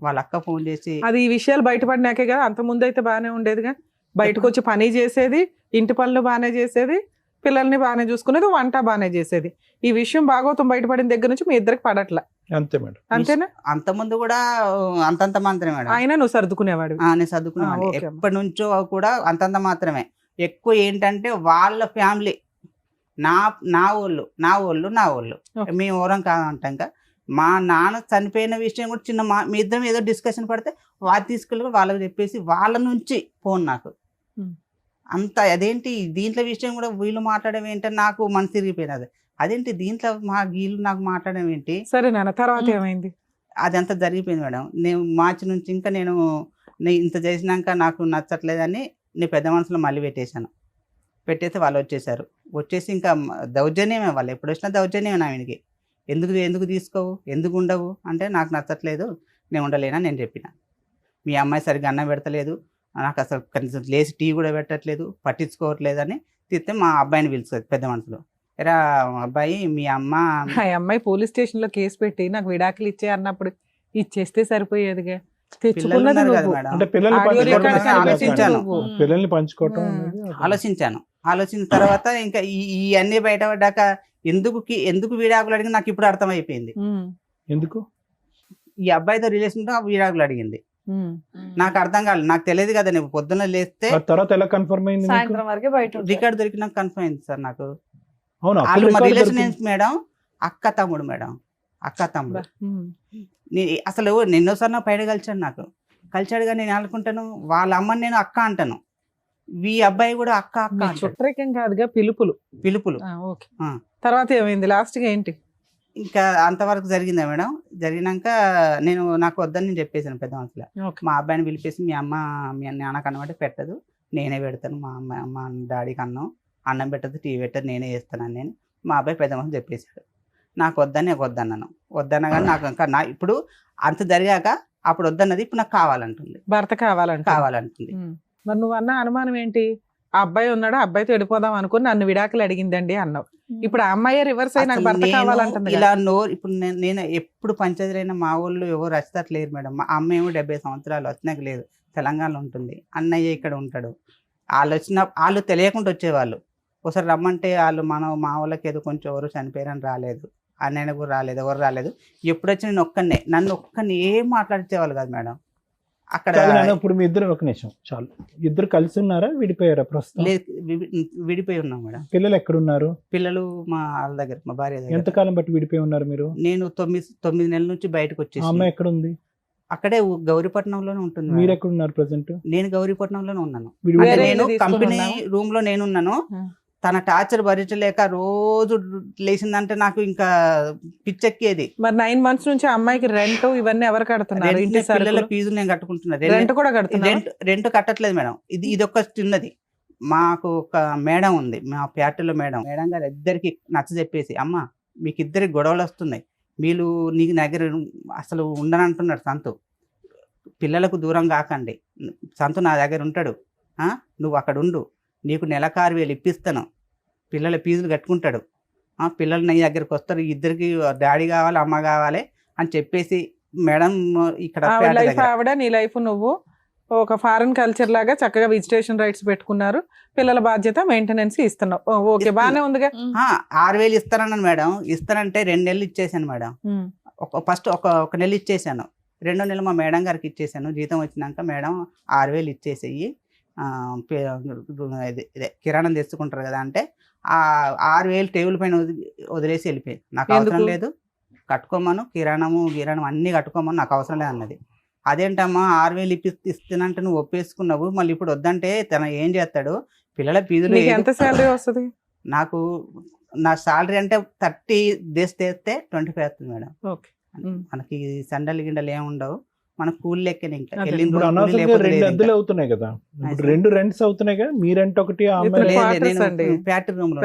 వాళ్ళ అక్క ఫోన్ చేసి అది ఈ విషయాలు బయటపడినాకే కదా, అంత ముందు అయితే బాగానే ఉండేదిగా. బయటకు వచ్చి పని చేసేది, ఇంటి పనులు బాగానే చేసేది, పిల్లల్ని బాగానే చూసుకునేది, వంట బాగానే చేసేది. ఈ విషయం భాగవతం బయటపడిన దగ్గర నుంచి మీ ఇద్దరికి పడట్లా. అంతే మేడం. అంతేనా? అంత ముందు కూడా అంతంత మాత్రమే మేడం. అయినా నువ్వు సర్దుకునేవాడు? నేను సర్దుకునేవాడు ఎప్పటి నుంచో కూడా అంతంత మాత్రమే. ఎక్కువ ఏంటంటే వాళ్ళ ఫ్యామిలీ నా వాళ్ళు మేము ఎవరం కాదంటాం. మా నాన్న చనిపోయిన విషయం కూడా చిన్న మీ ఇద్దరం ఏదో డిస్కషన్ పడితే వాళ్ళు తీసుకెళ్ళి వాళ్ళకి చెప్పేసి వాళ్ళ నుంచి ఫోన్ నాకు అంత. అదేంటి దీంట్లో విషయం కూడా వీళ్ళు మాట్లాడడం ఏంటని నాకు మనసు తిరిగిపోయినది. అదేంటి దీంట్లో వీళ్ళు నాకు మాట్లాడడం ఏంటి. సరే నాన్న, తర్వాత ఏమైంది? అదంతా జరిగిపోయింది మేడం. నేను మార్చి నుంచి ఇంకా నేను ఇంత చేసినాక నాకు నచ్చట్లేదని నేను పెద్ద మనసులో మళ్ళీ పెట్టేసి వాళ్ళు వచ్చేసి ఇంకా దౌర్జన్యమే, వాళ్ళు ఎప్పుడు వచ్చినా దౌర్జన్యమే. నా వీనికి ఎందుకు తీసుకోవు, ఎందుకు ఉండవు అంటే నాకు నచ్చట్లేదు, నేను ఉండలేనని నేను చెప్పిన. మీ అమ్మాయి సరిగ్గా అన్నం పెడతలేదు, నాకు అసలు కనీసం లేచి టీ కూడా పెట్టట్లేదు, పట్టించుకోవట్లేదని తిస్తే మా అబ్బాయిని పిలుస్తుంది పెద్ద మనసులో. ఎరా అబ్బాయి, మీ అమ్మాయి పోలీస్ స్టేషన్ లో కేసు పెట్టి నాకు విడాకులు ఇచ్చే అన్నప్పుడు ఇచ్చేస్తే సరిపోయేదిగా. ఆలోచించిన తర్వాత ఇంకా ఈ అన్ని బయటపడ్డాక ఎందుకు విడాకులు అడిగింది నాకు ఇప్పుడు అర్థమైపోయింది. ఎందుకు ఈ అబ్బాయితో రిలేషన్ తో విడాకులు అడిగింది నాకు అర్థం కాలేదు. నాకు తెలియదు కదా, నేను పొద్దున్న లేస్తే రికార్డ్ దొరికి నాకు కన్ఫర్మ్ అయింది సార్. నాకు వాళ్ళు మా రిలేషన్ మేడం, అక్క తమ్ముడు మేడం, అక్క తమ్ముడు. అసలు నిన్నోసారి నా పైన కలిసాడు, నాకు కలిసాడుగా నేను అనుకుంటాను వాళ్ళ అమ్మని నేను అక్క అంటాను. ఈ అబ్బాయి కూడా అక్క అక్క మీ అంటాడు. చుట్టరికం కాదుగా పిలుపులు. పిలుపులు. ఓకే. ఆ. తర్వాత ఏమైంది లాస్ట్ గా ఏంటి? ఇంకా అంతవరకు జరిగిందా మేడం? జరిగినాక నాకు వద్దని నేను చెప్పేసాను పెద్ద మనసులో. ఓకే. మా అబ్బాయిని పిలిపేసి మీ అమ్మ మీ నాన్నకు అన్నమాట పెట్టదు, నేనే పెడతాను, మా డాడీకి అన్నం పెట్టదు, టీ పెట్టదు, నేనే చేస్తానని నేను మా అబ్బాయి పెద్ద మనసు చెప్పేశాడు. నాకు వద్దన్నాను. వద్దన్నా నాకు ఇంకా ఇప్పుడు అంత జరిగాక అప్పుడు వద్దన్నది ఇప్పుడు నాకు కావాలంటుంది. భర్త కావాలంటుంది. మరి నువ్వు అన్న అనుమానం ఏంటి? ఆ అబ్బాయి ఉన్నాడు, ఆ అబ్బాయితో వెళ్ళిపోదాం అనుకుని నన్ను విడాకులు అడిగిందండి అన్నావు. ఇప్పుడు ఆ అమ్మాయి రివర్స్ అయ్యి నాకు భర్త కావాలంటుంది. ఇలా ఇప్పుడు నేను ఎప్పుడు పంచాయతీలైనా మా వాళ్ళు ఎవరు వచ్చేటట్లేరు మేడం. మా అమ్మ ఏమో 70 సంవత్సరాలు వచ్చినాక లేదు, తెలంగాణలో ఉంటుంది. అన్నయ్య ఇక్కడ ఉంటాడు. వాళ్ళు తెలియకుండా వచ్చేవాళ్ళు. ఒకసారి రమ్మంటే వాళ్ళు మా వాళ్ళకి ఏదో కొంచెం ఎవరు చనిపోయారని రాలేదు, అన్నయ్య కూడా రాలేదు, ఎవరు రాలేదు. ఎప్పుడు వచ్చి నన్ను ఒక్కడిని ఏం మాట్లాడితేవాళ్ళు కాదు మేడం. అక్కడ ఇప్పుడు మీ ఇద్దరు ఒక నిమిషం చాలు, ఇద్దరు కలిసి ఉన్నారా విడిపోయారా ప్రస్తుతం? విడిపోయి ఉన్నాం మేడం. పిల్లలు ఎక్కడున్నారు? పిల్లలు మా వాళ్ళ దగ్గర, మా భార్య దగ్గర. ఎంతకాలం బట్టి విడిపోయి ఉన్నారు మీరు? నేను 9 నెలల నుంచి బయటకు వచ్చేసి. అమ్మాయి ఎక్కడ ఉంది? అక్కడే గౌరీపట్నంలోనే ఉంటుంది. మీరు ఎక్కడ ఉన్నారు ప్రెసెంట్? నేను గౌరీపట్నంలోనే ఉన్నాను. వేరే నేను ఇల్లు కంపెనీ తీసుకున్నావా? రూమ్ లో నేనున్నాను. తన టార్చర్ భరించలేక రోజు లేచిందంటే నాకు ఇంకా పిచ్చెక్కేది. మరి 9 months నుంచి ఆ అమ్మాయికి రెంట్ ఇవన్నీ ఎవరు కడుతున్నారు? ఇంటి పిల్లల ఫీజులు నేను కట్టుకుంటున్నా. రెంట్ కూడా కడుతున్నా? Rent కట్టట్లేదు madam. ఇది ఒక చిన్నది. మాకు ఒక మేడం ఉంది, మా ఫ్యాక్టరీలో మేడం గారు ఇద్దరికి నచ్చ చెప్పేసి, అమ్మ మీకు ఇద్దరికి గొడవలు వస్తున్నాయి, మీరు నీకు దగ్గర అసలు ఉండనంటున్నాడు సంతు, పిల్లలకు దూరం కాకండి, సంతు నా దగ్గర ఉంటాడు, నువ్వు అక్కడ ఉండు, నీకు నెలకు 6,000 ఇప్పిస్తాను, పిల్లల ఫీజులు కట్టుకుంటాడు, పిల్లలు నీ దగ్గరికి వస్తారు, ఇద్దరికి డాడీ కావాలి అమ్మ కావాలి అని చెప్పేసి మేడం ఇక్కడ ఆవిడ నీ లైఫ్ నువ్వు ఒక ఫారెన్ కల్చర్ లాగా చక్కగా విజిటేషన్ రైట్స్ పెట్టుకున్నారు, పిల్లల బాధ్యత మెయింటెనెన్స్ ఇస్తున్నావు. ఓకే, బానే ఉందిగా. 6,000 ఇస్తానన్నాను మేడం. ఇస్తానంటే 2 నెలలు ఇచ్చేసాను మేడం. ఫస్ట్ ఒక నెల ఇచ్చేసాను, 2వ నెల మా మేడం గారికి ఇచ్చేసాను. జీతం వచ్చినాక మేడం 6,000 ఇచ్చేసేయి, కిరాణం తెచ్చుకుంటారు కదా అంటే ఆ 6,000 టేబుల్ పైన వదిలేసి వెళ్ళిపోయింది. నాకు అవసరం లేదు, కట్టుకోమను, కిరాణము అన్ని కట్టుకోమని, నాకు అవసరం లేదు అన్నది. అదేంటమ్మా 6,000 ఇస్తానంటే నువ్వు ఒప్పేసుకున్నావు, మళ్ళీ ఇప్పుడు వద్దంటే తన ఏం చేస్తాడు, పిల్లల ఫీజులు. ఎంత శాలరీ వస్తుంది? నాకు నా శాలరీ అంటే 30 డేస్ చేస్తే 25 వస్తుంది మేడం. మనకి సండలు గిండలు ఏమి ఉండవు, మన కూలి లెక్కనే. ఇంకా అద్దెలు అవుతున్నాయి కదా, 2 రెంట్స్ అవుతున్నాయి కదా, మీ రెంట్ ఒకటి, ఫ్యాక్టరీ రూమ్ లో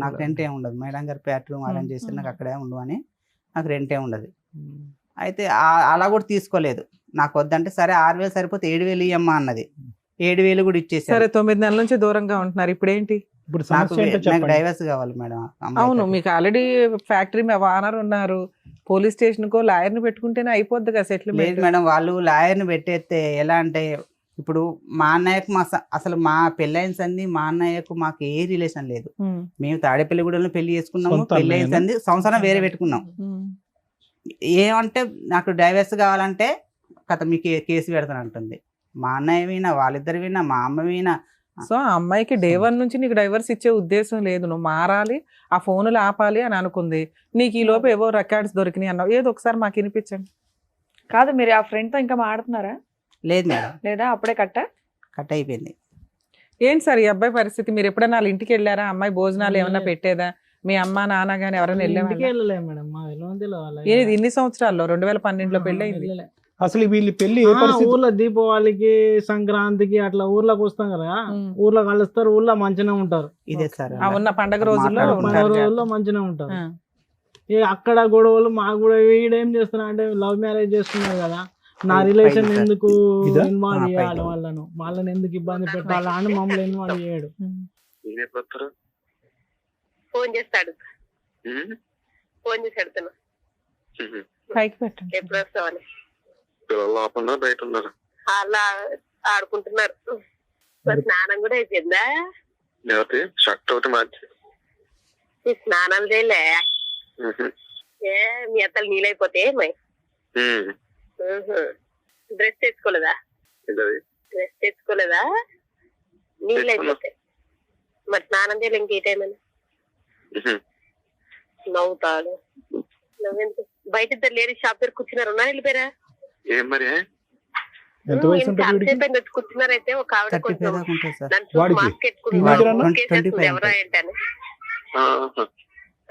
నాకు రెంట్ ఏమి ఉండదు. మేడం గారు ఫ్యాక్టరీ రూమ్ అరేంజ్ చేస్తే నాకు అక్కడే ఉండవు అని నాకు రెంట్ ఏమి ఉండదు. అయితే అలా కూడా తీసుకోలేదు, నాకు వద్దంటే సరే 6,000 సరిపోతే 7,000 ఇయ్యమ్మా అన్నది. 7,000 కూడా ఇచ్చేసి. సరే 9 నెలల నుంచి దూరంగా ఉంటున్నారు, ఇప్పుడు ఏంటి? నాకు డైవర్స్ కావాలి మేడం. అవును, మీకు ఆల్రెడీ ఫ్యాక్టరీ ఓనర్ ఉన్నారు, పోలీస్ స్టేషన్ కో లాయర్ ని పెట్టుకుంటేనే అయిపోద్ది కదా సెటిల్మెంట్. లేదు మేడం, వాళ్ళు లాయర్ ని పెట్టేస్తే ఎలా అంటే, ఇప్పుడు మా అన్నయ్యకు అసలు మా పెళ్ళైన సంది మా అన్నయ్యకు మాకు ఏ రిలేషన్ లేదు. మేము తాడేపల్లిగూడెంలో పెళ్లి చేసుకున్నాము, పెళ్ళైన సంది సంవత్సరం వేరే పెట్టుకున్నాం. ఏమంటే నాకు డైవర్స్ కావాలంటే కథ మీకు కేసు పెడతాను అంటుంది. మా అన్నయ్య వినా, వాళ్ళిద్దరు వినా, మా అమ్మ వినా. సో ఆ అమ్మాయికి డే 1 నుంచి నీకు డైవర్స్ ఇచ్చే ఉద్దేశం లేదు, నువ్వు మారాలి, ఆ ఫోన్లు ఆపాలి అని అనుకుంది. నీకు ఈ లోపు ఏవో రికార్డ్స్ దొరికినాయి అన్నావు, ఏదో ఒకసారి మాకు వినిపించండి. కాదు, మీరు ఆ ఫ్రెండ్ తో ఇంకా మాడుతున్నారా? లేదు మేడం. లేదా అప్పుడే కట్ అయిపోయింది. ఏంటి సార్ ఈ అబ్బాయి పరిస్థితి? మీరు ఎప్పుడైనా వాళ్ళ ఇంటికి వెళ్ళారా? అమ్మాయి భోజనాలు ఏమన్నా పెట్టేదా? మీ అమ్మ నాన్న గానీ ఎవరైనా వెళ్ళేది? ఇన్ని సంవత్సరాల్లో 2012లో పెళ్లి అయింది. అసలు వీళ్ళు పెళ్లి ఊర్లో దీపావళికి, సంక్రాంతికి అట్లా ఊర్లోకి వస్తాం కదా, ఊర్లో కలుస్తారు, ఊర్లో మంచిగా ఉంటారు. ఇదే సార్ ఉన్న పండగ రోజుల్లో మంచిగా ఉంటారు. అక్కడ గొడవలు మాకు కూడా, వీడేం చేస్తున్నా అంటే లవ్ మ్యారేజ్ చేస్తున్నారు కదా, నా రిలేషన్ ఎందుకు ఇన్వాల్వ్ చేయాలి, వాళ్ళని ఎందుకు ఇబ్బంది పెట్టాలి అని మమ్మల్ని ఇన్వాల్వ్ చేయడు. ఫోన్ చేస్తాడు, పైకి పెట్టండి. ఎప్పుడు వస్తావని బయట ఉన్నారు, అలా ఆడుకుంటున్నారు. స్నానం కూడా అయిపోయిందా? షర్ట్ ఒకటి మార్చి స్నానం చేయలే? ఏ మీ అత్తలు నీళ్ళైపోతే డ్రెస్ తెచ్చుకోలేదా? డ్రెస్ తెచ్చుకోలేదా? నీళ్ళు అయిపోతాయి మరి స్నానం చేయలే ఇంకే టైం అని నవ్వుతాడు. నవ్వెందుకు? బయట ఇద్దరు లేడీస్ షాప్ దగ్గర కూర్చున్నారు, ఉన్నా వెళ్ళిపోయారా? ఏం మరి ఎంత వయసు ఉంటుంది వీడికి? చాలాసేపు వచ్చి కూర్చున్నారైతే ఒక ఆవిడ 35 కొంచెం దాకా ఉంటుంది సార్. దాని చూసి వాడికి? మాస్క్ ఎట్టుకుని Teenager అన్నా? కేసేస్తుంది 25 ఎవరా ఏంటని.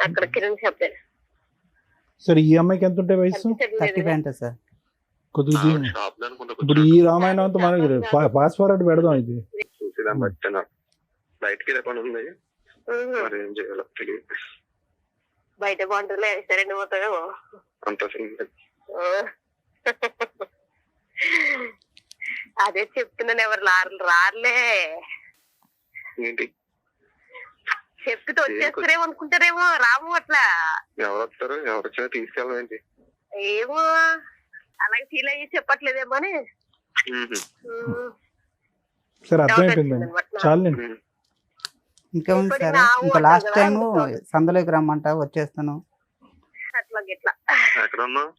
అక్కడ కిరణ్ షాప్ దగ్గర. సరే ఈ అమ్మాయికి ఎంత ఉంటాయి వయసు? కనిపించట్లేదు 35 ఉంటుంది సార్. కొద్దిగా షాప్ అనుకుంటా ఇప్పుడు ఈ రామాయణం అంతా మనకి ఫాస్ట్ ఫార్వర్డ్ పెడదాం ఇది. చూసేదాన్ని బట్టి నాకు బయటకి రేపు ఉంది, ఉహు. మరి ఏం చేయాలో తెలియదు. బయట బాగుంటుందిలే సరైన పోతావేమో. అంత సింగిల్. అదే చెప్తున్నాను, ఎవరు రారులే. ఏంటి చెప్తే వచ్చేస్తారేమో అనుకుంటారేమో, రాము అట్లా. ఎవరు వస్తారు, ఎవరు వచ్చినా తీసుకెళ్ళం ఏంటి? ఏమో అలాగే ఫీల్ అయ్యి చెప్పట్లేదేమో అని. సరే అర్థమైపోయిందండి, చాలండి. ఇంకా ఉంది సార్. ఇంకా లాస్ట్ టైం సందులోకి రమ్మంట వచ్చేస్తాను. అట్లా గిట్లా ఎక్కడ ఉన్నావు?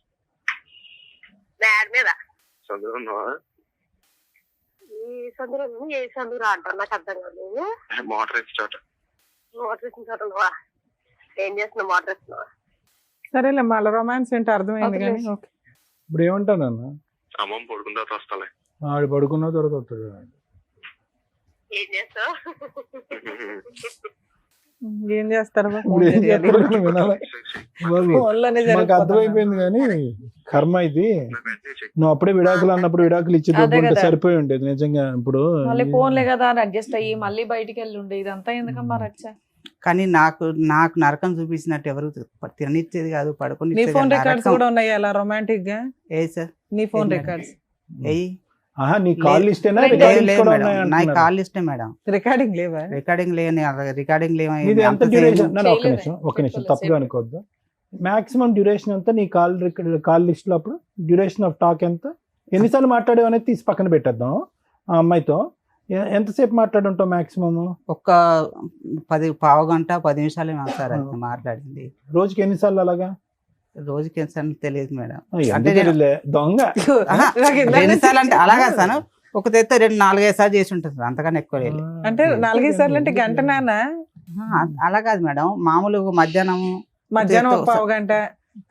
డాడ్ మీద. చదువు ఉన్నావా? ఈ సందులో ఏ సందురా అంటారు నాకు అర్థం కాదు. మోటార్ వేసి చోట. మోటార్ వేసిన చోట ఉన్నావా? ఏం చేస్తున్నావు? మోటార్ వేస్తున్నావా? సరేలే, మళ్ళీ రొమాన్స్ ఏంటో అర్థమైంది కానీ ఓకే. ఇప్పుడు ఏమంటానన్న, అమ్మమ్మ పడుకున్న తర్వాత వస్తాలే. ఆడు పడుకున్న తర్వాత వస్తాడు. ఏం చేస్తావు? ఏం చేస్తారు బాబు? ఇప్పుడు ఏం చేస్తారో కానీ వినాలి బాబు. ఫోన్లోనే మాకు జరిగిపోతుంది. అర్థమైపోయింది కానీ కర్మ ఇది. నువ్వు అప్పుడే విడాకులు అన్నప్పుడు విడాకులు ఇచ్చి అదే దొబ్బుంటే కదా. సరిపోయి ఉండేది నిజంగా. ఇప్పుడు మళ్ళీ ఫోన్లే కదా అని అడ్జస్ట్ అయ్యి మళ్ళీ బయటికి వెళ్ళి ఉండే ఇదంతా ఎందుకమ్మా రచ్చ? కానీ నాకు నరకం చూపించినట్టు ఎవరు తిననిచ్చేది కాదు, పడుకొని నీ ఫోన్ రికార్డ్స్ కూడా ఉన్నాయి అలా రొమాంటిక్ గా? ఏ సార్ నీ ఫోన్ ఏంటండి? రికార్డ్స్ ఎయ్యి. ఆహా, నీ కాల్ లిస్టేనా లేదు, రికార్డింగ్స్ లేదు కూడా మేడం, ఉన్నాయి నా అంటున్నారు. కాల్ లిస్టే మేడం. రికార్డింగ్ లేవా? రికార్డింగ్ లేని రికార్డింగ్ ఇది ఎంత డ్యూరేషన్? ఒక్క చేయలేదే. నిమిషం చెప్పలేదు, తప్పుగా అనుకోవద్దు. మాక్సిమం డ్యూరేషన్ ఎంత నీ కాల్ లిస్ట్ లో? అప్పుడు డ్యూరేషన్ ఆఫ్ టాక్ ఎంత? ఎన్నిసార్లు మాట్లాడేవి అనేది తీసి పక్కన పెట్టేద్దాం. ఆ అమ్మాయితో ఎంతసేపు మాట్లాడుంటావు మాక్సిమం? ఒక్క 10 గంట 10 నిమిషాలు సార్ అది మాట్లాడింది. రోజుకి ఎన్నిసార్లు అలాగా? రోజుకి ఎన్నిసార్లు తెలియదు మేడం. ఎంత అంటే తెలియలే, దొంగ. ఆహా, నాకు ఇందాక ఎన్నిసార్లు అంటే అలాగా సార్, ఒక తెత్తే 2-4-5 సార్లు చేసి ఉంటుంది సార్, అంతకన్నా ఎక్కువ లేదు. అంటే 4-5 సార్లు అంటే గంట నాన్న? అలా కాదు మేడం, మామూలుగా మధ్యాహ్నం ఒక పావు గంట,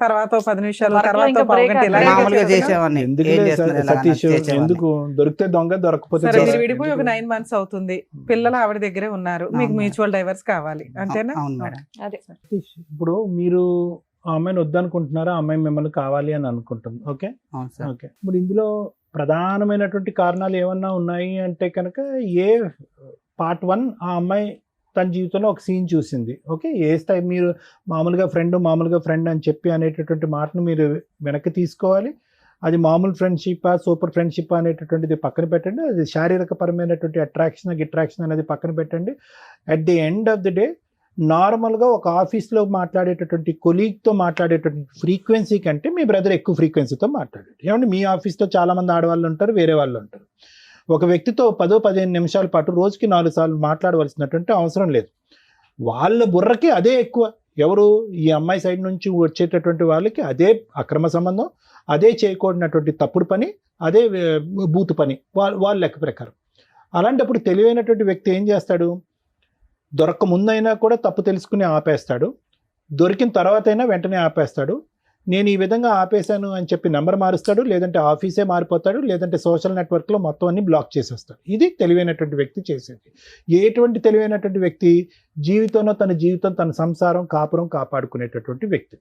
తర్వాత 10 నిమిషాలు, వర్క్లో తర్వాత ఇంకా పావు break గంట, అంటే ఇలాగే మామూలుగా చేసేవాళ్ళం. చేసేవాడిని. ఎందుకు ఏం లేదు చేస్తున్నారు ఇలాగ సతీష్, చేసేవాడిని. ఎందుకు దొరికితే దొంగ, దొరకపోతే సరే, దొంగ. మీరు విడిపోయి ఒక 9 months అవుతుంది, పిల్లలు ఆవిడ దగ్గరే ఉన్నారు, మీకు అవును. మ్యూచువల్ డైవర్స్ కావాలి అంతేనా? అవును మేడం. అదే సతీష్, ఇప్పుడు మీరు ఆ అమ్మాయిని వద్దనుకుంటున్నారా, ఆ అమ్మాయి మిమ్మల్ని కావాలి అని అనుకుంటుంది, ఓకే అవును సార్. ఓకే. ఇప్పుడు ఇందులో ప్రధానమైనటువంటి కారణాలు ఏమన్నా ఉన్నాయి అంటే కనుక, పార్ట్ 1 ఆ అమ్మాయి తన జీవితంలో ఒక సీన్ చూసింది, ఓకే. ఏ స్థాయి మీరు మామూలుగా ఫ్రెండ్ అని చెప్పి అనేటటువంటి మాటను మీరు వెనక్కి తీసుకోవాలి. అది మామూలు ఫ్రెండ్షిప్, సూపర్ ఫ్రెండ్షిప్ అనేటటువంటిది పక్కన పెట్టండి. అది శారీరకపరమైనటువంటి అట్రాక్షన్ అనేది పక్కన పెట్టండి. At the end of the day నార్మల్గా ఒక ఆఫీస్లో మాట్లాడేటటువంటి కొలీగ్తో మాట్లాడేటటువంటి ఫ్రీక్వెన్సీ కంటే మీ బ్రదర్ ఎక్కువ ఫ్రీక్వెన్సీతో మాట్లాడాడు. ఏమంటే మీ ఆఫీస్లో చాలామంది ఆడవాళ్ళు ఉంటారు, వేరే వాళ్ళు ఉంటారు. ఒక వ్యక్తితో 10-15 నిమిషాల పాటు రోజుకి 4 సార్లు మాట్లాడవలసినటువంటి అవసరం లేదు. వాళ్ళ బుర్రకి అదే ఎక్కువ. ఎవరు? ఈ అమ్మాయి సైడ్ నుంచి వచ్చేటటువంటి వాళ్ళకి అదే అక్రమ సంబంధం, అదే చేయకూడనటువంటి తప్పుడు పని, అదే బూతు పని వాళ్ళ లెక్క ప్రకారం. అలాంటప్పుడు తెలివైనటువంటి వ్యక్తి ఏం చేస్తాడు? దొరక్క ముందైనా కూడా తప్పు తెలుసుకుని ఆపేస్తాడు, దొరికిన తర్వాత అయినా వెంటనే ఆపేస్తాడు. నేను ఈ విధంగా ఆపేశాను అని చెప్పి నెంబర్ మారుస్తాడు, లేదంటే ఆఫీసే మారిపోతాడు, లేదంటే సోషల్ నెట్వర్క్లో మొత్తం అన్ని బ్లాక్ చేసేస్తాడు. ఇది తెలివైనటువంటి వ్యక్తి చేసేది. ఎటువంటి తెలివైనటువంటి వ్యక్తి? జీవితంలో తన సంసారం, కాపురం కాపాడుకునేటటువంటి వ్యక్తి.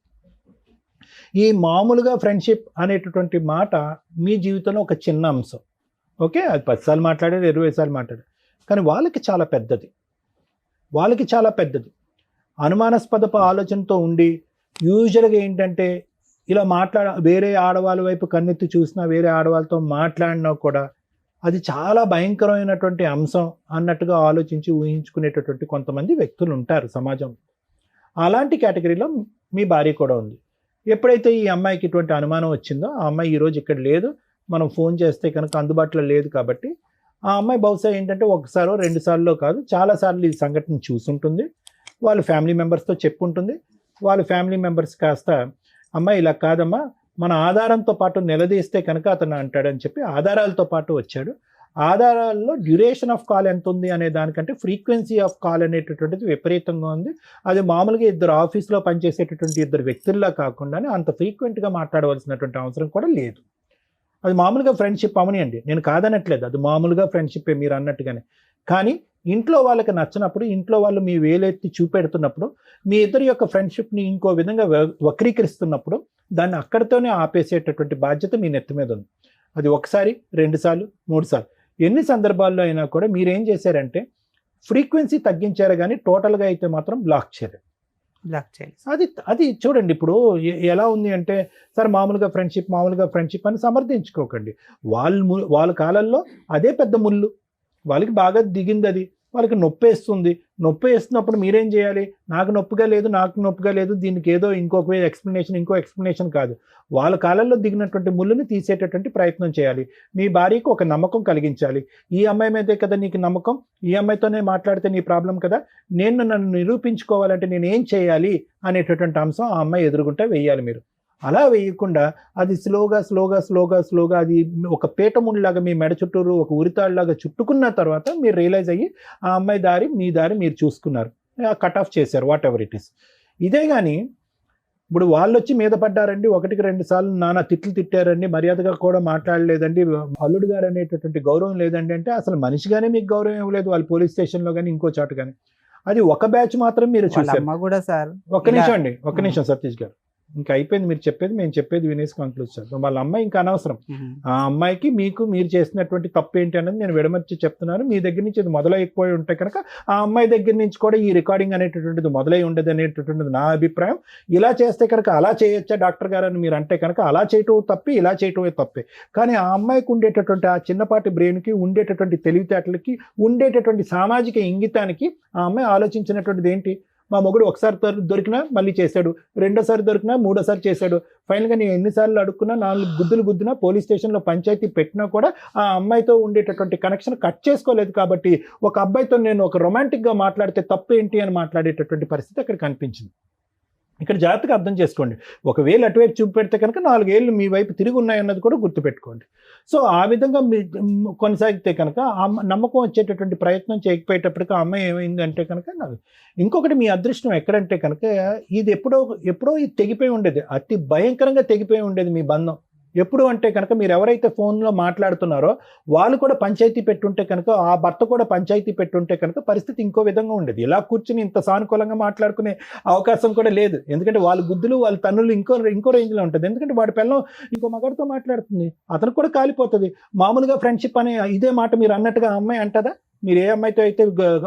ఈ మామూలుగా ఫ్రెండ్షిప్ అనేటటువంటి మాట మీ జీవితంలో ఒక చిన్న అంశం, ఓకే. అది 10 సార్లు మాట్లాడారు, 20 సార్లు మాట్లాడారు, కానీ వాళ్ళకి చాలా పెద్దది. అనుమానాస్పద ఆలోచనతో ఉండి యూజువల్గా ఏంటంటే ఇలా వేరే ఆడవాళ్ళ వైపు కన్నెత్తి చూసినా, వేరే ఆడవాళ్ళతో మాట్లాడినా కూడా అది చాలా భయంకరమైనటువంటి అంశం అన్నట్టుగా ఆలోచించి ఊహించుకునేటటువంటి కొంతమంది వ్యక్తులు ఉంటారు సమాజంలో. అలాంటి కేటగిరీలో మీ భార్య కూడా ఉంది. ఎప్పుడైతే ఈ అమ్మాయికి ఇటువంటి అనుమానం వచ్చిందో, ఆ అమ్మాయి ఈరోజు ఇక్కడ లేదు, మనం ఫోన్ చేస్తే కనుక అందుబాటులో లేదు కాబట్టి, ఆ అమ్మాయి బహుశా ఏంటంటే 1 సారో 2 సార్లు కాదు, చాలాసార్లు ఈ సంఘటన చూసుంటుంది. వాళ్ళ ఫ్యామిలీ మెంబర్స్తో చెప్పుంటుంది. వాళ్ళ ఫ్యామిలీ మెంబర్స్ కాస్త, అమ్మాయి ఇలా కాదమ్మా, మన ఆధారంతో పాటు నిలదీస్తే కనుక అతను అంటాడని చెప్పి ఆధారాలతో పాటు వచ్చాడు. ఆధారాల్లో డ్యూరేషన్ ఆఫ్ కాల్ ఎంత ఉంది అనే దానికంటే ఫ్రీక్వెన్సీ ఆఫ్ కాల్ అనేటటువంటిది విపరీతంగా ఉంది. అది మామూలుగా ఇద్దరు ఆఫీస్లో పనిచేసేటటువంటి ఇద్దరు వ్యక్తుల్లా కాకుండా అంత ఫ్రీక్వెంట్గా మాట్లాడవలసినటువంటి అవసరం కూడా లేదు. అది మామూలుగా ఫ్రెండ్షిప్ అవనియండి, నేను కాదనట్లేదు, అది మామూలుగా ఫ్రెండ్షిప్పే మీరు అన్నట్టుగానే. కానీ ఇంట్లో వాళ్ళకి నచ్చినప్పుడు, ఇంట్లో వాళ్ళు మీ వేలెత్తి చూపెడుతున్నప్పుడు, మీ ఇద్దరి యొక్క ఫ్రెండ్షిప్ని ఇంకో విధంగా వక్రీకరిస్తున్నప్పుడు దాన్ని అక్కడితోనే ఆపేసేటటువంటి బాధ్యత మీ నెత్తి మీద ఉంది. అది ఒకసారి, 2 సార్లు, 3 సార్లు, ఎన్ని సందర్భాల్లో అయినా కూడా మీరేం చేశారంటే ఫ్రీక్వెన్సీ తగ్గించారు, కానీ టోటల్గా అయితే మాత్రం బ్లాక్ చేయరు. అది చూడండి, ఇప్పుడు ఎలా ఉంది అంటే సార్ మామూలుగా ఫ్రెండ్షిప్ అని సమర్థించుకోకండి. వాళ్ళ కాలంలో అదే పెద్ద ముళ్ళు, వాళ్ళకి బాగా దిగింది, అది వాళ్ళకి నొప్పి వేస్తున్నప్పుడు మీరేం చేయాలి? నాకు నొప్పిగా లేదు, దీనికి ఏదో ఇంకో ఎక్స్ప్లెనేషన్ కాదు. వాళ్ళ కాలంలో దిగినటువంటి ముళ్ళుని తీసేటటువంటి ప్రయత్నం చేయాలి. మీ భార్యకు ఒక నమ్మకం కలిగించాలి. ఈ అమ్మాయి మీదే కదా నీకు నమ్మకం, ఈ అమ్మాయితోనే మాట్లాడితే నీ ప్రాబ్లం కదా, నన్ను నిరూపించుకోవాలంటే నేను ఏం చేయాలి అనేటటువంటి అంశం ఆ అమ్మాయి ఎదురుగుంటే వేయాలి. మీరు అలా వేయకుండా అది స్లోగా అది ఒక పీఠముడిలాగా మీ మెడ చుట్టూరు ఒక ఉరితాడులాగా చుట్టుకున్న తర్వాత మీరు రియలైజ్ అయ్యి ఆ అమ్మాయి దారి మీ దారి మీరు చూసుకున్నారు, కట్ ఆఫ్ చేశారు, వాట్ ఎవర్ ఇట్ ఈస్. ఇదే కానీ ఇప్పుడు వాళ్ళు వచ్చి మీద పడ్డారండి, 1-2 సార్లు నానా తిట్లు తిట్టారండి, మర్యాదగా కూడా మాట్లాడలేదండి, అల్లుడు గారు అనేటటువంటి గౌరవం లేదండి అంటే అసలు మనిషిగానే మీకు గౌరవం ఇవ్వలేదు వాళ్ళు పోలీస్ స్టేషన్లో కానీ ఇంకో చోట కానీ. అది ఒక బ్యాచ్ మాత్రం మీరు చూసారు. ఒక్క నిమిషం సతీష్ గారు, ఇంకా అయిపోయింది మీరు చెప్పేది, మేము చెప్పేది వినేసి కంక్లూడ్ చేద్దాం. వాళ్ళ అమ్మాయి ఇంకా అనవసరం. ఆ అమ్మాయికి మీరు చేసినటువంటి తప్పు ఏంటి అనేది నేను విడమర్చి చెప్తున్నాను. మీ దగ్గర నుంచి ఇది మొదలైపోయి ఉంటే కనుక ఆ అమ్మాయి దగ్గర నుంచి కూడా ఈ రికార్డింగ్ అనేటటువంటిది మొదలై ఉండదు అనేటటువంటిది నా అభిప్రాయం. ఇలా చేస్తే కనుక అలా చేయొచ్చా డాక్టర్ గారు అని మీరు అంటే కనుక అలా చేయటం తప్పి, ఇలా చేయటమే తప్పే. కానీ ఆ అమ్మాయికి ఉండేటటువంటి ఆ చిన్నపాటి బ్రెయిన్కి, ఉండేటటువంటి తెలివితేటలకి, ఉండేటటువంటి సామాజిక ఇంగితానికి ఆ అమ్మాయి ఆలోచించినటువంటిది ఏంటి? మా మొగుడు ఒకసారి దొరికినా మళ్ళీ చేశాడు, రెండోసారి దొరికినా మూడోసారి చేశాడు, ఫైనల్గా నేను ఎన్నిసార్లు అడుక్కున్నా 4 గుద్దులు గుద్దినా పోలీస్ స్టేషన్లో పంచాయతీ పెట్టినా కూడా ఆ అమ్మాయితో ఉండేటటువంటి కనెక్షన్ కట్ చేసుకోలేదు. కాబట్టి ఒక అబ్బాయితో నేను ఒక రొమాంటిక్గా మాట్లాడితే తప్పు ఏంటి అని మాట్లాడేటటువంటి పరిస్థితి అక్కడ కనిపించింది. ఇక్కడ జాగ్రత్తగా అర్థం చేసుకోండి. ఒకవేళ అటువైపు చూపెడితే కనుక 4 ఏళ్ళు మీ వైపు తిరిగి ఉన్నాయన్నది కూడా గుర్తుపెట్టుకోండి. సో ఆ విధంగా మీ కొనసాగితే కనుక నమ్మకం వచ్చేటటువంటి ప్రయత్నం చేయకపోయేటప్పటికీ ఆ అమ్మాయి ఏమైందంటే కనుక ఇంకొకటి మీ అదృష్టం ఎక్కడంటే కనుక ఇది ఎప్పుడో ఇది తెగిపోయి ఉండేది, అతి భయంకరంగా తెగిపోయి ఉండేది మీ బంధం. ఎప్పుడు అంటే కనుక మీరు ఎవరైతే ఫోన్లో మాట్లాడుతున్నారో వాళ్ళు కూడా పంచాయతీ పెట్టుంటే కనుక, ఆ భర్త కూడా పంచాయతీ పెట్టుంటే కనుక పరిస్థితి ఇంకో విధంగా ఉండేది. ఇలా కూర్చుని ఇంత సానుకూలంగా మాట్లాడుకునే అవకాశం కూడా లేదు. ఎందుకంటే వాళ్ళ గుద్దులు వాళ్ళ తన్నులు ఇంకో రేంజ్లో ఉంటుంది. ఎందుకంటే వాడి పిల్లం ఇంకో మగాడితో మాట్లాడుతుంది, అతను కూడా కాలిపోతుంది. మామూలుగా ఫ్రెండ్షిప్ అనే ఇదే మాట మీరు అన్నట్టుగా ఆ అమ్మాయి అంటదా? మీరు ఏ అమ్మాయితో అయితే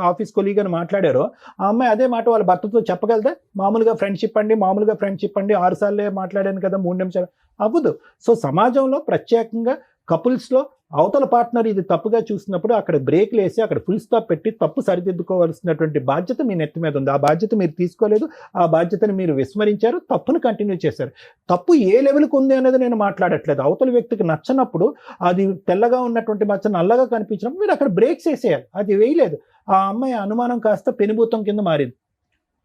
ఆఫీస్ కొలీగ్ అని మాట్లాడారో ఆ అమ్మాయి అదే మాట వాళ్ళ భర్తతో చెప్పగలదా? మామూలుగా ఫ్రెండ్షిప్ అండి 6 సార్లే మాట్లాడాను కదా 3 నిమిషాలు అవ్వదు. సో సమాజంలో ప్రత్యేకంగా కపుల్స్లో అవతల పార్ట్నర్ ఇది తప్పుగా చూసినప్పుడు అక్కడ బ్రేక్లు వేసి అక్కడ ఫుల్ స్టాప్ పెట్టి తప్పు సరిదిద్దుకోవాల్సినటువంటి బాధ్యత మీ నెత్తి మీద ఉంది. ఆ బాధ్యత మీరు తీసుకోలేదు, ఆ బాధ్యతను మీరు విస్మరించారు, తప్పును కంటిన్యూ చేశారు. తప్పు ఏ లెవెల్కి ఉంది అనేది నేను మాట్లాడట్లేదు. అవతల వ్యక్తికి నచ్చనప్పుడు, అది తెల్లగా ఉన్నటువంటి మచ్చ నల్లగా కనిపించినప్పుడు మీరు అక్కడ బ్రేక్స్ వేసేయాలి. అది వేయలేదు. ఆ అమ్మాయి అనుమానం కాస్త పెనుభూతం కింద మారింది.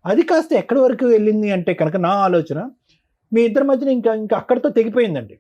అది కాస్త ఎక్కడి వరకు వెళ్ళింది అంటే కనుక నా ఆలోచన మీ ఇద్దరి మధ్యన ఇంకా అక్కడితో తెగిపోయిందండి.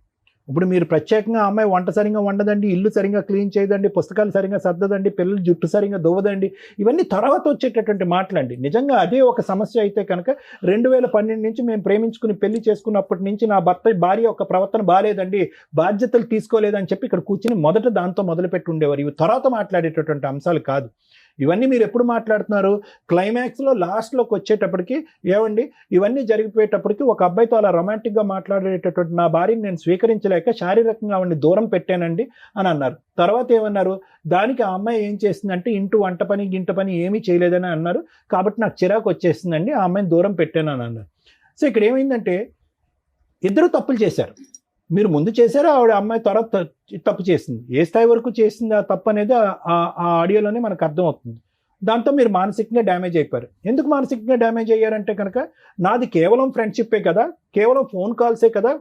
ఇప్పుడు మీరు ప్రత్యేకంగా అమ్మాయి వంట సరిగా వండదండి, ఇల్లు సరిగా క్లీన్ చేయదండి, పుస్తకాలు సరిగా సర్దదండి, పిల్లలు జుట్టు సరిగా దువ్వదండి, ఇవన్నీ తర్వాత వచ్చేటటువంటి మాటలండి. నిజంగా అదే ఒక సమస్య అయితే కనుక 2012 నుంచి మేము ప్రేమించుకుని పెళ్లి చేసుకున్నప్పటి నుంచి నా భార్య ఒక ప్రవర్తన బాగాలేదండి, బాధ్యతలు తీసుకోలేదని చెప్పి ఇక్కడ కూర్చుని మొదట దాంతో మొదలుపెట్టి ఉండేవారు. ఇవి తర్వాత మాట్లాడేటటువంటి అంశాలు కాదు. ఇవన్నీ మీరు ఎప్పుడు మాట్లాడుతున్నారు? క్లైమాక్స్లో లాస్ట్లోకి వచ్చేటప్పటికి ఏమండి ఇవన్నీ జరిగిపోయేటప్పటికి ఒక అబ్బాయితో అలా రొమాంటిక్గా మాట్లాడేటటువంటి నా భార్యని నేను స్వీకరించలేక శారీరకంగా ఆవిడని దూరం పెట్టానండి అని అన్నారు. తర్వాత ఏమన్నారు? దానికి ఆ అమ్మాయి ఏం చేసిందంటే వంట పని గింట పని ఏమీ చేయలేదని అన్నారు, కాబట్టి నాకు చిరాకు వచ్చేసిందండి, ఆ అమ్మాయిని దూరం పెట్టాను అని అన్నారు. సో ఇక్కడ ఏమైందంటే ఇద్దరు తప్పులు చేశారు. మీరు ముందు చేశారు, ఆవిడ అమ్మాయి తర్వాత తప్పు చేసింది. ఏ స్థాయి వరకు చేసింది ఆ తప్పు అనేది ఆ ఆడియోలోనే మనకు అర్థమవుతుంది. దాంతో మీరు మానసికంగా డ్యామేజ్ అయిపోయారు. ఎందుకు మానసికంగా డ్యామేజ్ అయ్యారంటే కనుక నాది కేవలం ఫ్రెండ్షిప్పే కదా, కేవలం ఫోన్ కాల్సే కదా,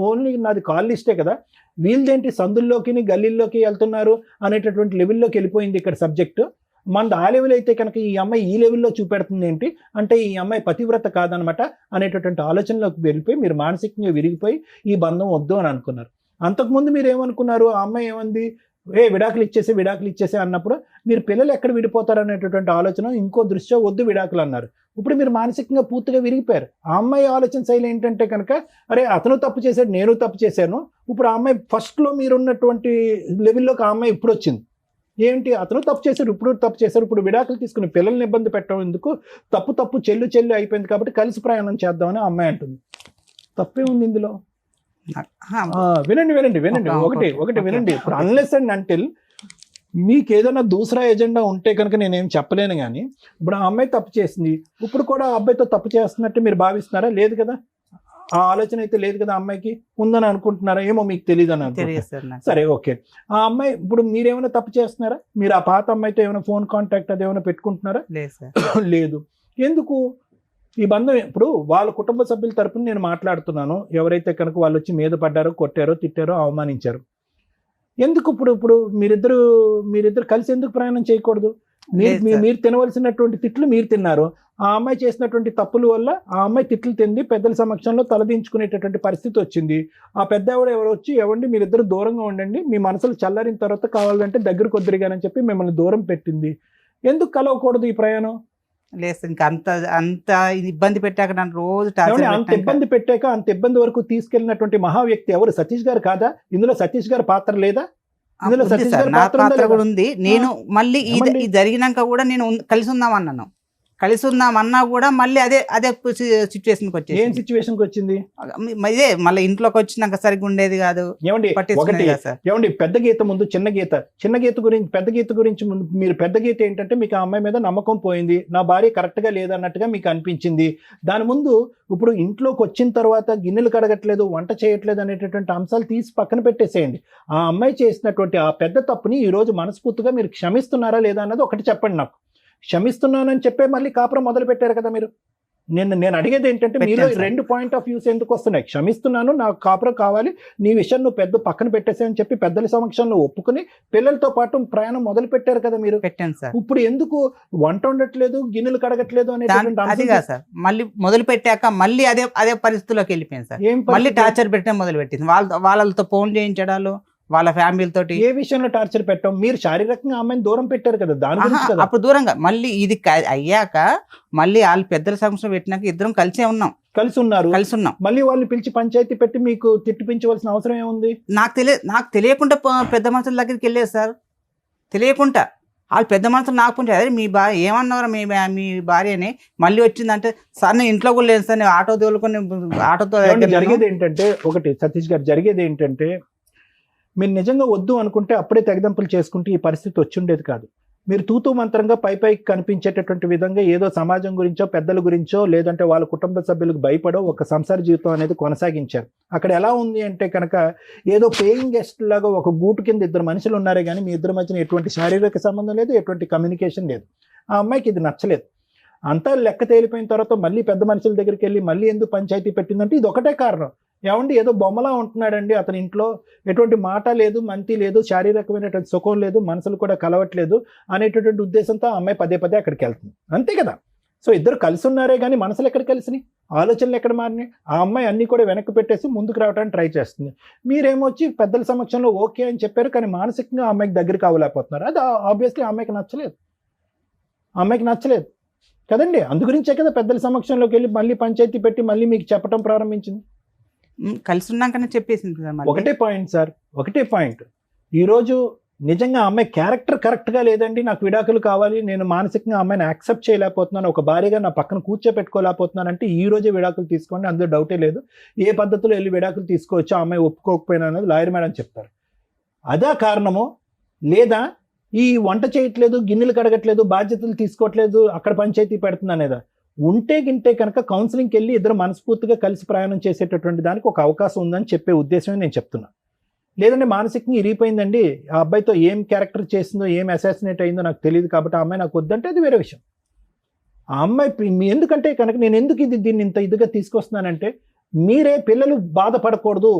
ఓన్లీ నాది కాల్ లిస్టే కదా, వీళ్ళదేంటి సందుల్లోకి గల్లీల్లోకి వెళ్తున్నారు అనేటటువంటి లెవెల్లోకి వెళ్ళిపోయింది ఇక్కడ సబ్జెక్టు. మనది ఆ లెవెల్ అయితే కనుక ఈ అమ్మాయి ఈ లెవెల్లో చూపెడుతుంది ఏంటి అంటే ఈ అమ్మాయి పతివ్రత కాదనమాట అనేటటువంటి ఆలోచనలోకి వెళ్ళిపోయి మీరు మానసికంగా విరిగిపోయి ఈ బంధం వద్దు అని అనుకున్నారు. అంతకుముందు మీరు ఏమనుకున్నారు? ఆ అమ్మాయి ఏమంది? విడాకులు ఇచ్చేసి అన్నప్పుడు మీరు పిల్లలు ఎక్కడ విడిపోతారు అనేటటువంటి ఆలోచన ఇంకో దృష్ట్యా వద్దు విడాకులు అన్నారు. ఇప్పుడు మీరు మానసికంగా పూర్తిగా విరిగిపోయారు. ఆ అమ్మాయి ఆలోచన శైలి ఏంటంటే కనుక అరే అతను తప్పు చేశాడు, నేను తప్పు చేశాను. ఇప్పుడు ఆ అమ్మాయి ఫస్ట్లో మీరున్నటువంటి లెవెల్లోకి ఆ అమ్మాయి ఇప్పుడు వచ్చింది. ఏంటి అతను తప్పు చేశారు, ఇప్పుడు తప్పు చేశారు, ఇప్పుడు విడాకులు తీసుకుని పిల్లల్ని ఇబ్బంది పెట్టడం ఎందుకు, తప్పు చెల్లు అయిపోయింది కాబట్టి కలిసి ప్రయాణం చేద్దామని ఆ అమ్మాయి అంటుంది. తప్పే ఉంది ఇందులో. వినండి ఒకటి వినండి. ఇప్పుడు అన్లెస్ అండ్ అంటిల్ మీకు ఏదైనా దూసరా ఎజెండా ఉంటే కనుక నేనేం చెప్పలేను. కానీ ఇప్పుడు ఆ అమ్మాయి తప్పు చేసింది, ఇప్పుడు కూడా ఆ అబ్బాయితో తప్పు చేస్తున్నట్టు మీరు భావిస్తున్నారా? లేదు కదా, ఆ ఆలోచన అయితే లేదు కదా. అమ్మాయికి ఉందని అనుకుంటున్నారా? ఏమో మీకు తెలియదు అని అనుకుంటున్నారా? సరే ఓకే. ఆ అమ్మాయి ఇప్పుడు మీరేమైనా తప్పు చేస్తున్నారా? మీరు ఆ పాత అమ్మాయితో ఏమైనా ఫోన్ కాంటాక్ట్ అది ఏమైనా పెట్టుకుంటున్నారా? లేదు. ఎందుకు ఈ బంధం? ఇప్పుడు వాళ్ళ కుటుంబ సభ్యుల తరపున నేను మాట్లాడుతున్నాను. ఎవరైతే కనుక వాళ్ళు వచ్చి మీద పడ్డారో, కొట్టారో, తిట్టారో, అవమానించారు, ఎందుకు ఇప్పుడు మీరిద్దరు కలిసి ఎందుకు ప్రయాణం చేయకూడదు? మీరు తినవలసినటువంటి తిట్లు మీరు తిన్నారు. ఆ అమ్మాయి చేసినటువంటి తప్పుల వల్ల ఆ అమ్మాయి తిట్లు తింది, పెద్దల సమక్షంలో తలదించుకునేటటువంటి పరిస్థితి వచ్చింది. ఆ పెద్ద ఎవరు వచ్చి ఎవండి మీరిద్దరు దూరంగా ఉండండి, మీ మనసులు చల్లారిన తర్వాత కావాలంటే దగ్గరకు వద్దురుగానని చెప్పి మిమ్మల్ని దూరం పెట్టింది. ఎందుకు కలవకూడదు ఈ ప్రయాణం? లేదు, ఇంకా అంత ఇబ్బంది పెట్టాక నన్ను రోజు అంత ఇబ్బంది వరకు తీసుకెళ్ళినటువంటి మహా వ్యక్తి ఎవరు? సతీష్ గారు కాదా? ఇందులో సతీష్ గారి పాత్ర లేదా? ఇందులో సతీష్ గారి పాత్ర కూడా ఉంది. నేను మళ్ళీ ఇది జరిగినాక కూడా నేను కలిసి ఉందామన్నా కూడా మళ్ళీ అదే సిచ్యువేషన్కి వచ్చేది. ఏం సిచ్యువేషన్కి వచ్చింది? ఇదే మళ్ళీ ఇంట్లోకి వచ్చినాక సరిగ్గా ఉండేది కాదు. ఏమండి పెద్ద గీత ముందు చిన్న గీత గురించి ముందు మీరు పెద్ద గీత ఏంటంటే మీకు ఆ అమ్మాయి మీద నమ్మకం పోయింది, నా భార్య కరెక్ట్ గా లేదన్నట్టుగా మీకు అనిపించింది. దాని ముందు ఇప్పుడు ఇంట్లోకి వచ్చిన తర్వాత గిన్నెలు కడగట్లేదు, వంట చేయట్లేదు అనేటటువంటి అంశాలు తీసి పక్కన పెట్టేసేయండి. ఆ అమ్మాయి చేసినటువంటి ఆ పెద్ద తప్పుని ఈ రోజు మనస్ఫూర్తిగా మీరు క్షమిస్తున్నారా లేదా అన్నది ఒకటి చెప్పండి నాకు. క్షమిస్తున్నానని చెప్పే మళ్ళీ కాపురం మొదలు పెట్టారు కదా మీరు. నేను అడిగేది ఏంటంటే మీరు రెండు పాయింట్ ఆఫ్ వ్యూస్ ఎందుకు వస్తున్నాయి? క్షమిస్తున్నాను, నాకు కాపురం కావాలి, నీ విషయం నువ్వు పెద్ద పక్కన పెట్టేసాయని చెప్పి పెద్దల సమక్షంలో ఒప్పుకుని పిల్లలతో పాటు ప్రయాణం మొదలు పెట్టారు కదా మీరు. ఇప్పుడు ఎందుకు వంట ఉండట్లేదు, గిన్నెలు కడగట్లేదు అనేది సార్. మళ్ళీ మొదలు పెట్టాక మళ్ళీ అదే పరిస్థితిలోకి వెళ్ళిపోయింది సార్. మళ్ళీ టార్చర్ పెట్టడం మొదలు పెట్టింది. వాళ్ళతో ఫోన్ చేయించడాలు, వాళ్ళ ఫ్యామిలీతో. ఏ విషయంలో టార్చర్ పెట్టాం? మీరు శారీరకంగా అమ్మాయిని దూరం పెట్టారు కదా, దాని గురించి కదా. అప్పుడు దూరంగా మళ్ళీ ఇది అయ్యాక మళ్ళీ వాళ్ళు పెద్దల సమస్య పెట్టినాక ఇద్దరం కలిసి ఉన్నాం. మళ్ళీ వాళ్ళని పిలిచి పంచాయతీ పెట్టి మీకు తిట్టిపించవలసిన అవసరం ఏముంది? నాకు తెలియకుండా పెద్ద మనుషుల దగ్గరికి వెళ్ళేది సార్. తెలియకుండా వాళ్ళు పెద్ద మనుషులు నాకు పుంచారు, అదే మీ భార్య ఏమన్నారు, మీ భార్యని మళ్ళీ వచ్చిందంటే సార్ నేను ఇంట్లో కూడా లేదు సార్, నేను ఆటో తోలుకొని ఆటోతో. జరిగేది ఏంటంటే ఒకటి సతీష్ గారు, జరిగేది ఏంటంటే మీరు నిజంగా వద్దు అనుకుంటే అప్పుడే తెగదంపులు చేసుకుంటే ఈ పరిస్థితి వచ్చుండేది కాదు. మీరు తూతూ మంత్రంగా పైకి కనిపించేటటువంటి విధంగా ఏదో సమాజం గురించో, పెద్దల గురించో, లేదంటే వాళ్ళ కుటుంబ సభ్యులకు భయపడో ఒక సంసార జీవితం అనేది కొనసాగించారు. అక్కడ ఎలా ఉంది అంటే కనుక ఏదో పేయింగ్ గెస్ట్ లాగా ఒక గూటు కింద ఇద్దరు మనుషులు ఉన్నారే కానీ మీ ఇద్దరి మధ్యన ఎటువంటి శారీరక సంబంధం లేదు, ఎటువంటి కమ్యూనికేషన్ లేదు. ఆ అమ్మాయికి ఇది నచ్చలేదు. అంతా లెక్క తేలిపోయిన తర్వాత మళ్ళీ పెద్ద మనుషుల దగ్గరికి వెళ్ళి మళ్ళీ ఎందుకు పంచాయతీ పెట్టిందంటే ఇది ఒకటే కారణం. ఏమండి ఏదో బొమ్మలా ఉంటున్నాడండి అతని ఇంట్లో, ఎటువంటి మాట లేదు, మంతి లేదు, శారీరకమైనటువంటి సుఖం లేదు, మనసులు కూడా కలవట్లేదు అనేటటువంటి ఉద్దేశంతో ఆ అమ్మాయి పదే అక్కడికి వెళ్తుంది. అంతే కదా. సో ఇద్దరు కలిసి ఉన్నారే కానీ మనసులు ఎక్కడ కలిసినాయి, ఆలోచనలు ఎక్కడ మారినాయి? ఆ అమ్మాయి అన్నీ కూడా వెనక్కి పెట్టేసి ముందుకు రావడానికి ట్రై చేస్తుంది. మీరేమొచ్చి పెద్దల సమక్షంలో ఓకే అని చెప్పారు కానీ మానసికంగా ఆ అమ్మాయికి దగ్గరికి అవ్వలేకపోతున్నారు. అది ఆబ్వియస్లీ ఆ అమ్మాయికి నచ్చలేదు కదండి. అందుగురించే కదా పెద్దల సమక్షంలోకి వెళ్ళి మళ్ళీ పంచాయతీ పెట్టి మళ్ళీ మీకు చెప్పడం ప్రారంభించింది. కలిసి ఉన్నాకనే చెప్పేసింది. ఒకటే పాయింట్. ఈరోజు నిజంగా అమ్మాయి క్యారెక్టర్ కరెక్ట్గా లేదండి, నాకు విడాకులు కావాలి, నేను మానసికంగా అమ్మాయిని యాక్సెప్ట్ చేయలేకపోతున్నాను, ఒక భార్యగా నా పక్కన కూర్చోపెట్టుకోలేకపోతున్నాను అంటే ఈ రోజే విడాకులు తీసుకోండి, అందులో డౌటే లేదు. ఏ పద్ధతిలో వెళ్ళి విడాకులు తీసుకోవచ్చో అమ్మాయి ఒప్పుకోకపోయినా అనేది లాయర్ మేడం చెప్తారు. అదా కారణమో, లేదా ఈ వంట చేయట్లేదు, గిన్నెలు కడగట్లేదు, బాధ్యతలు తీసుకోవట్లేదు, అక్కడ పంచాయతీ పెడుతుంది అనేదా? ఉంటే కనుక కౌన్సిలింగ్కి వెళ్ళి ఇద్దరు మనస్ఫూర్తిగా కలిసి ప్రయాణం చేసేటటువంటి దానికి ఒక అవకాశం ఉందని చెప్పే ఉద్దేశమే నేను చెప్తున్నా. లేదంటే మానసికంగా ఇరిగిపోయిందండి, ఆ అబ్బాయితో ఏం క్యారెక్టర్ చేసిందో, ఏం అసాసినేట్ అయిందో నాకు తెలియదు కాబట్టి ఆ అమ్మాయి నాకు వద్దంటే అది వేరే విషయం. ఆ అమ్మాయి ఎందుకంటే కనుక నేను ఎందుకు దీన్ని ఇంత ఇదిగా తీసుకొస్తున్నానంటే మీరే పిల్లలు బాధపడకూడదు,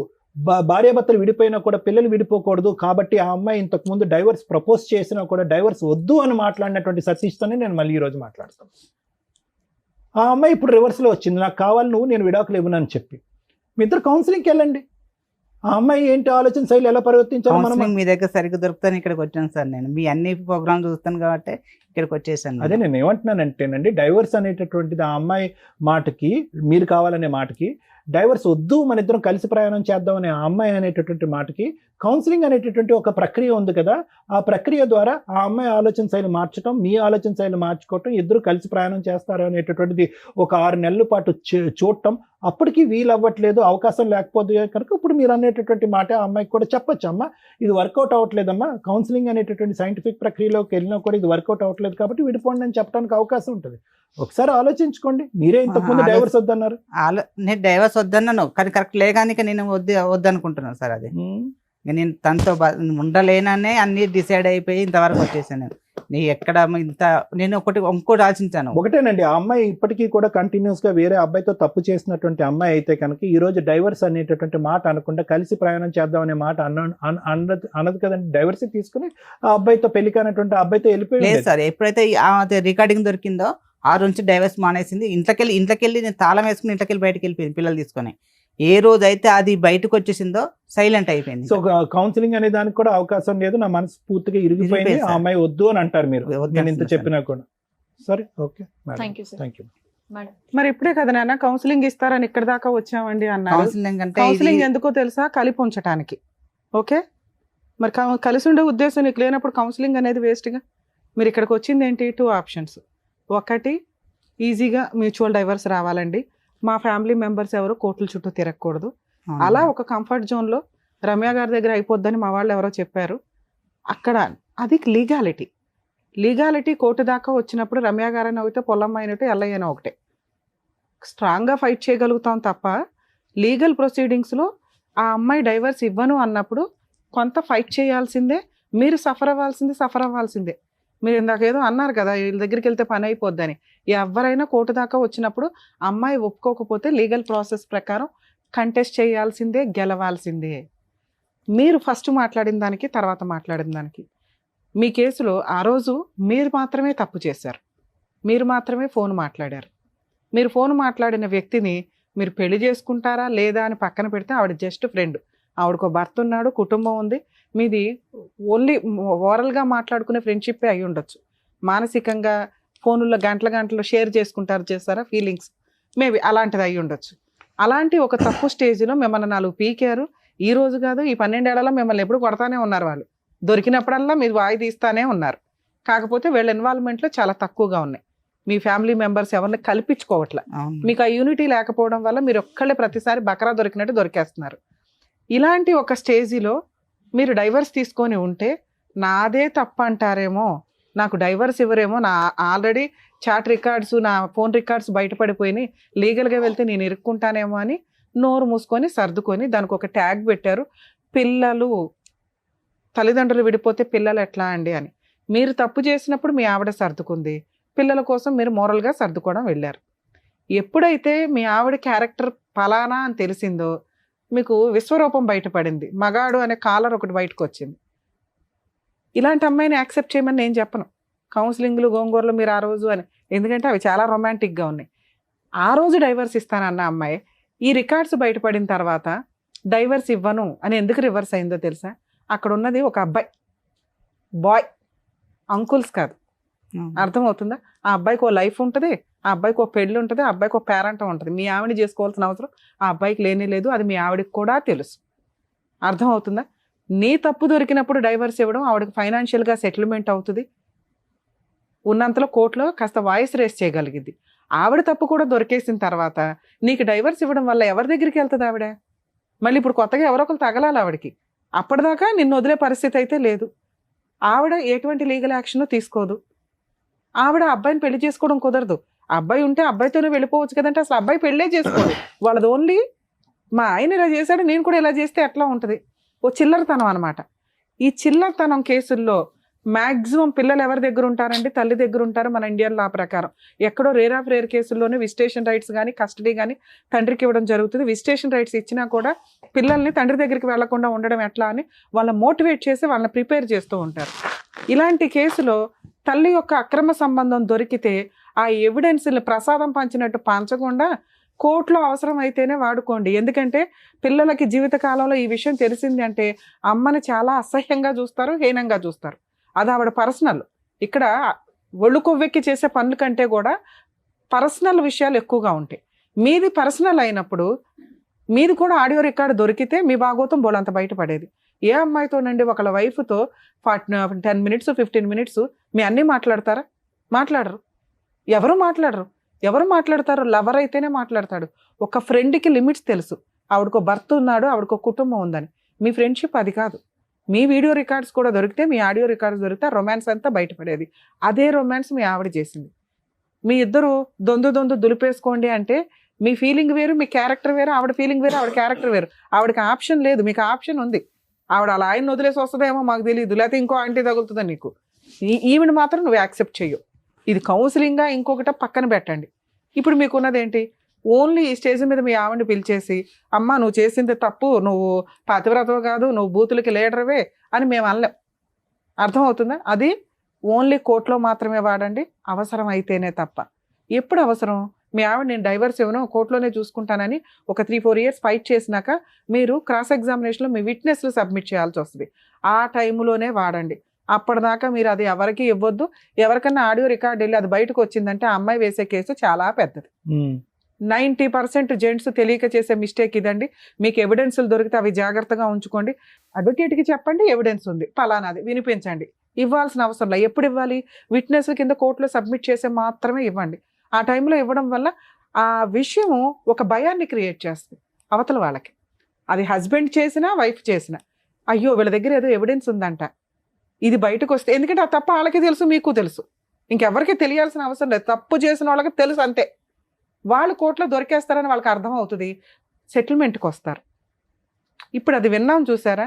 భార్యాభర్తలు విడిపోయినా కూడా పిల్లలు విడిపోకూడదు కాబట్టి ఆ అమ్మాయి ఇంతకుముందు డైవర్స్ ప్రపోజ్ చేసినా కూడా డైవర్స్ వద్దు అని మాట్లాడినటువంటి సతీష్తోనే నేను మళ్ళీ ఈరోజు మాట్లాడతాను. ఆ అమ్మాయి ఇప్పుడు రివర్స్లో వచ్చింది, నాకు కావాలి నువ్వు, నేను విడాకులు ఇవ్వను అని చెప్పి మీ ఇద్దరు కౌన్సిలింగ్కి వెళ్ళండి. ఆ అమ్మాయి ఏంటి ఆలోచన శైలి ఎలా పరివర్తించాలో మనం కౌన్సిలింగ్ మీ దగ్గర సరిగ్గా దొరుకుతాను ఇక్కడికి వచ్చాను సార్. నేను మీ అన్ని ప్రోగ్రామ్ చూస్తాను కాబట్టి ఇక్కడికి వచ్చేసాను. అదే నేను ఏమంటున్నానంటేనండి, డైవర్స్ అనేటటువంటిది ఆ అమ్మాయి మాటకి, మీరు కావాలనే మాటకి, డైవర్స్ వద్దు మన ఇద్దరం కలిసి ప్రయాణం చేద్దాం అనే ఆ అమ్మాయి అనేటటువంటి మాటకి కౌన్సిలింగ్ అనేటటువంటి ఒక ప్రక్రియ ఉంది కదా, ఆ ప్రక్రియ ద్వారా ఆ అమ్మాయి ఆలోచన శైలి మార్చడం, మీ ఆలోచన శైలి మార్చుకోవటం, ఇద్దరు కలిసి ప్రయాణం చేస్తారు అనేటటువంటిది ఒక 6 నెలల పాటు చూడటం, అప్పటికి వీలు అవ్వట్లేదు, అవకాశం లేకపోతే కనుక ఇప్పుడు మీరు అనేటటువంటి మాట ఆ అమ్మాయికి కూడా చెప్పొచ్చు, అమ్మా ఇది వర్కౌట్ అవ్వట్లేదమ్మా, కౌన్సిలింగ్ అనేటటువంటి సైంటిఫిక్ ప్రక్రియలోకి వెళ్ళినా కూడా ఇది వర్కౌట్ అవ్వట్లేదు కాబట్టి విడిపోండి అని చెప్పడానికి అవకాశం ఉంటుంది. ఒకసారి ఆలోచించుకోండి. మీరే ఇంతకుముందు డైవర్స్ వద్దన్నారు. నేను డైవర్స్ వద్దన్నాను కానీ కరెక్ట్ లేగానికి నేను వద్దనుకుంటున్నాను సార్. అది నేను తనతో ఉండలేననే అన్ని డిసైడ్ అయిపోయి ఇంతవరకు వచ్చేసాను. నీ ఎక్కడ ఇంత నేను ఇంకోటి ఆలోచించాను. ఒకటేనండి, ఆ అమ్మాయి ఇప్పటికీ కూడా కంటిన్యూస్ గా వేరే అబ్బాయితో తప్పు చేసినటువంటి అమ్మాయి అయితే కనుక ఈ రోజు డైవర్స్ అనేటటువంటి మాట అనకుండా కలిసి ప్రయాణం చేద్దాం అనే మాట అన్నది కదండి. డైవర్స్ తీసుకుని ఆ అబ్బాయితో పెళ్లి కానటువంటి అబ్బాయితో వెళ్ళిపోయింది. లేదు సార్, ఎప్పుడైతే రికార్డింగ్ దొరికిందో ఆ నుంచి డైవర్స్ మానేసింది. ఇంట్లోకెళ్ళి నేను తాళం వేసుకుని ఇంట్లోకెళ్ళి బయటకు వెళ్ళిపోయింది పిల్లలు తీసుకొని. ఏ రోజు అయితే అది బయటకు వచ్చేసిందో సైలెంట్ అయిపోయింది. సో కౌన్సిలింగ్ అనే దానికి కూడా అవకాశం లేదు, నా మనసు పూర్తిగా ఇరిగిపోయింది, ఆ అమ్మాయి వద్దు అని అంటారు మీరు, నేను ఇంత చెప్పినా కూడా. సరే, ఓకే, థ్యాంక్ యూ. మరి ఇప్పుడే కదా నాన్న కౌన్సిలింగ్ ఇస్తారని ఇక్కడ దాకా వచ్చామండి అన్నారు. కౌన్సిలింగ్ ఎందుకో తెలుసా? కలిపి ఉంచడానికి. ఓకే, మరి కలిసి ఉండే ఉద్దేశం నీకు లేనప్పుడు కౌన్సిలింగ్ అనేది వేస్ట్గా. మీరు ఇక్కడికి వచ్చింది ఏంటి? 2 ఆప్షన్స్. ఒకటి, ఈజీగా మ్యూచువల్ డైవర్స్ రావాలండి, మా ఫ్యామిలీ మెంబర్స్ ఎవరు కోర్టుల చుట్టూ తిరగకూడదు, అలా ఒక కంఫర్ట్ జోన్లో రమ్య గారి దగ్గర అయిపోద్దని మా వాళ్ళు ఎవరో చెప్పారు. అక్కడ అది లీగాలిటీ కోర్టు దాకా వచ్చినప్పుడు రమ్య గారైనా ఒకటే, పొల్లమ్మ అయినట్టు, ఎల్లయ్యన ఒకటే. స్ట్రాంగ్గా ఫైట్ చేయగలుగుతాం తప్ప లీగల్ ప్రొసీడింగ్స్లో ఆ అమ్మాయి డైవర్స్ ఇవ్వను అన్నప్పుడు కొంత ఫైట్ చేయాల్సిందే, మీరు సఫర్ అవ్వాల్సిందే. మీరు ఇందాక ఏదో అన్నారు కదా, వీళ్ళ దగ్గరికి వెళ్తే పని అయిపోద్దని. ఎవరైనా కోర్టు దాకా వచ్చినప్పుడు అమ్మాయి ఒప్పుకోకపోతే లీగల్ ప్రాసెస్ ప్రకారం కంటెస్ట్ చేయాల్సిందే, గెలవాల్సిందే. మీరు ఫస్ట్ మాట్లాడిన దానికి తర్వాత మాట్లాడిన దానికి మీ కేసులో ఆ రోజు మీరు మాత్రమే తప్పు చేశారు, మీరు మాత్రమే ఫోన్ మాట్లాడారు. మీరు ఫోన్ మాట్లాడిన వ్యక్తిని మీరు పెళ్లి చేసుకుంటారా లేదా అని పక్కన పెడితే ఆవిడ జస్ట్ ఫ్రెండ్, ఆవిడకు భర్త ఉన్నాడు, కుటుంబం ఉంది, మీది ఓన్లీ ఓరల్గా మాట్లాడుకునే ఫ్రెండ్షిప్పే అయి ఉండొచ్చు. మానసికంగా ఫోనుల్లో గంటలు షేర్ చేస్తారా ఫీలింగ్స్, మేబీ అలాంటిది అయి ఉండొచ్చు. అలాంటి ఒక తప్పు స్టేజ్లో మిమ్మల్ని 4 పీకారు. ఈ రోజు కాదు, ఈ 12 ఏళ్లలో మిమ్మల్ని ఎప్పుడు కొడతానే ఉన్నారు వాళ్ళు, దొరికినప్పుడల్లా మీరు వాయి తీస్తానే ఉన్నారు. కాకపోతే వీళ్ళ ఇన్వాల్వ్మెంట్లో చాలా తక్కువగా ఉన్నాయి. మీ ఫ్యామిలీ మెంబర్స్ ఎవరిని కల్పించుకోవట్లే. మీకు ఆ యూనిటీ లేకపోవడం వల్ల మీరు ఒక్కళ్ళే ప్రతిసారి బకరా దొరికినట్టు దొరికేస్తున్నారు. ఇలాంటి ఒక స్టేజిలో మీరు డైవర్స్ తీసుకొని ఉంటే నాదే తప్పు అంటారేమో, నాకు డైవర్స్ ఇవ్వరేమో, నా ఆల్రెడీ చాట్ రికార్డ్స్, నా ఫోన్ రికార్డ్స్ బయటపడిపోయినాయి, లీగల్గా వెళ్తే నేను ఇరుక్కుంటానేమో అని నోరు మూసుకొని సర్దుకొని దానికి ఒక ట్యాగ్ పెట్టారు, పిల్లలు. తల్లిదండ్రులు విడిపోతే పిల్లలు ఎట్లా అండి అని. మీరు తప్పు చేసినప్పుడు మీ ఆవిడ సర్దుకుంది, పిల్లల కోసం మీరు మోరల్గా సర్దుకోవడం వెళ్ళారు. ఎప్పుడైతే మీ ఆవిడ క్యారెక్టర్ ఫలానా అని తెలిసిందో మీకు విశ్వరూపం బయటపడింది, మగాడు అనే కాలర్ ఒకటి బయటకు వచ్చింది. ఇలాంటి అమ్మాయిని యాక్సెప్ట్ చేయమని నేను చెప్పను. కౌన్సిలింగ్లు గోంగూరలు మీరు ఆ రోజు అని, ఎందుకంటే అవి చాలా రొమాంటిక్గా ఉన్నాయి. ఆ రోజు డైవర్స్ ఇస్తానన్న అమ్మాయి ఈ రికార్డ్స్ బయటపడిన తర్వాత డైవర్స్ ఇవ్వను అని ఎందుకు రివర్స్ అయిందో తెలుసా? అక్కడ ఉన్నది ఒక అబ్బాయి, బాయ్, అంకుల్స్ కాదు. అర్థమవుతుందా? ఆ అబ్బాయికి ఓ లైఫ్ ఉంటుంది, ఆ అబ్బాయికి ఒక పెళ్ళి ఉంటుంది, ఆ అబ్బాయికి ఒక పేరెంట్ ఉంటుంది. మీ ఆవిడ చేసుకోవాల్సిన అవసరం ఆ అబ్బాయికి లేనే లేదు, అది మీ ఆవిడకి కూడా తెలుసు. అర్థమవుతుందా? నీ తప్పు దొరికినప్పుడు డైవర్స్ ఇవ్వడం, ఆవిడకి ఫైనాన్షియల్గా సెటిల్మెంట్ అవుతుంది, ఉన్నంతలో కోర్టులో కాస్త వాయిస్ రేస్ చేయగలిగింది. ఆవిడ తప్పు కూడా దొరికేసిన తర్వాత నీకు డైవర్స్ ఇవ్వడం వల్ల ఎవరి దగ్గరికి వెళ్తుంది ఆవిడ? మళ్ళీ ఇప్పుడు కొత్తగా ఎవరో ఒకరు తగలాలి ఆవిడకి. అప్పటిదాకా నిన్ను వదిలే పరిస్థితి అయితే లేదు. ఆవిడ ఎటువంటి లీగల్ యాక్షన్ తీసుకోదు. ఆవిడ అబ్బాయిని పెళ్లి చేసుకోవడం కుదరదు. అబ్బాయి ఉంటే అబ్బాయితోనే వెళ్ళిపోవచ్చు కదంటే అసలు అబ్బాయి పెళ్ళే చేసుకోదు. వాళ్ళది ఓన్లీ మా ఆయన ఇలా చేశాడు, నేను కూడా ఇలా చేస్తే ఎట్లా ఉంటుంది, ఓ చిల్లరతనం అనమాట. ఈ చిల్లరతనం కేసుల్లో మ్యాక్సిమం పిల్లలు ఎవరి దగ్గర ఉంటారండి? తల్లి దగ్గర ఉంటారు. మన ఇండియన్ లా ప్రకారం ఎక్కడో రేర్ ఆఫ్ రేర్ కేసుల్లోనే విజిటేషన్ రైట్స్ కానీ కస్టడీ కానీ తండ్రికి ఇవ్వడం జరుగుతుంది. విజిటేషన్ రైట్స్ ఇచ్చినా కూడా పిల్లల్ని తండ్రి దగ్గరికి వెళ్లకుండా ఉండడం ఎట్లా అని వాళ్ళని మోటివేట్ చేసి వాళ్ళని ప్రిపేర్ చేస్తూ ఉంటారు. ఇలాంటి కేసులో తల్లి యొక్క అక్రమ సంబంధం దొరికితే ఆ ఎవిడెన్స్ని ప్రసాదం పంచినట్టు పంచకుండా కోర్టులో అవసరం అయితేనే వాడుకోండి. ఎందుకంటే పిల్లలకి జీవితకాలంలో ఈ విషయం తెలిసింది అంటే అమ్మని చాలా అసహ్యంగా చూస్తారు, హీనంగా చూస్తారు. అది ఆవిడ పర్సనల్. ఇక్కడ ఒళ్ళు కొవ్వెక్కి చేసే పనుల కంటే కూడా పర్సనల్ విషయాలు ఎక్కువగా ఉంటాయి. మీది పర్సనల్ అయినప్పుడు మీది కూడా ఆడియో రికార్డు దొరికితే మీ భాగోతం బోలంత బయటపడేది. ఏ అమ్మాయితోనండి ఒకళ్ళ వైఫ్తో 10 minutes 15 minutes మీ అన్నీ మాట్లాడతారా? మాట్లాడరు. ఎవరు మాట్లాడతారు? లవర్ అయితేనే మాట్లాడతాడు. ఒక ఫ్రెండ్కి లిమిట్స్ తెలుసు. ఆవిడకో భర్త ఉన్నాడు, ఆవిడకో కుటుంబం ఉందని. మీ ఫ్రెండ్షిప్ అది కాదు. మీ వీడియో రికార్డ్స్ కూడా దొరికితే, మీ ఆడియో రికార్డ్స్ దొరికితే రొమాన్స్ అంతా బయటపడేది. అదే రొమాన్స్ మీ ఆవిడ చేసింది. మీ ఇద్దరు దొందు దులిపేసుకోండి అంటే మీ ఫీలింగ్ వేరు, మీ క్యారెక్టర్ వేరు, ఆవిడ ఫీలింగ్ వేరు, ఆవిడ క్యారెక్టర్ వేరు. ఆవిడకి ఆప్షన్ లేదు, మీకు ఆప్షన్ ఉంది. ఆవిడ అలా ఆయన వదిలేసి వస్తుందేమో మాకు తెలియదు, లేకపోతే ఇంకో ఆంటీ తగులుతుందా నీకు. ఈవిడ మాత్రం నువ్వు యాక్సెప్ట్ చెయ్యు. ఇది కౌన్సిలింగ్గా ఇంకొకట పక్కన పెట్టండి. ఇప్పుడు మీకున్నది ఏంటి? ఓన్లీ ఈ స్టేజ్ మీద మీ ఆవిడని పిలిచేసి అమ్మ నువ్వు చేసింది తప్పు, నువ్వు పతివ్రతవు కాదు, నువ్వు బూతులకి లీడర్వే అని మేము అనలేం. అర్థమవుతుందా? అది ఓన్లీ కోర్టులో మాత్రమే వాడండి, అవసరం అయితేనే తప్ప. ఎప్పుడు అవసరం? మీ ఆవిడ నేను డైవర్స్ ఇవ్వను, కోర్టులోనే చూసుకుంటానని ఒక 3-4 years ఫైట్ చేసినాక మీరు క్రాస్ ఎగ్జామినేషన్లో మీ విట్నెస్లు సబ్మిట్ చేయాల్సి వస్తుంది. ఆ టైంలోనే వాడండి. అప్పటిదాకా మీరు అది ఎవరికి ఇవ్వద్దు. ఎవరికన్నా ఆడియో రికార్డ్ వెళ్ళి అది బయటకు వచ్చిందంటే ఆ అమ్మాయి వేసే కేసు చాలా పెద్దది. 90% జెంట్స్ తెలియక చేసే మిస్టేక్ ఇదండి. మీకు ఎవిడెన్స్లు దొరికితే అవి జాగ్రత్తగా ఉంచుకోండి. అడ్వకేట్కి చెప్పండి ఎవిడెన్స్ ఉంది పలానాది వినిపించండి. ఇవ్వాల్సిన అవసరం లేదు. ఎప్పుడు ఇవ్వాలి? విట్నెస్ల కింద కోర్టులో సబ్మిట్ చేసే మాత్రమే ఇవ్వండి. ఆ టైంలో ఇవ్వడం వల్ల ఆ విషయం ఒక భయాన్ని క్రియేట్ చేస్తుంది అవతల వాళ్ళకి. అది హస్బెండ్ చేసినా వైఫ్ చేసినా, అయ్యో వీళ్ళ దగ్గర ఏదో ఎవిడెన్స్ ఉందంట, ఇది బయటకు వస్తే, ఎందుకంటే ఆ తప్పు వాళ్ళకి తెలుసు, మీకు తెలుసు, ఇంకెవరికి తెలియాల్సిన అవసరం లేదు. తప్పు చేసిన వాళ్ళకి తెలుసు అంతే. వాళ్ళు కోర్టులో దొరికేస్తారని వాళ్ళకి అర్థం అవుతుంది, సెటిల్మెంట్కి వస్తారు. ఇప్పుడు అది విన్నాం చూసారా,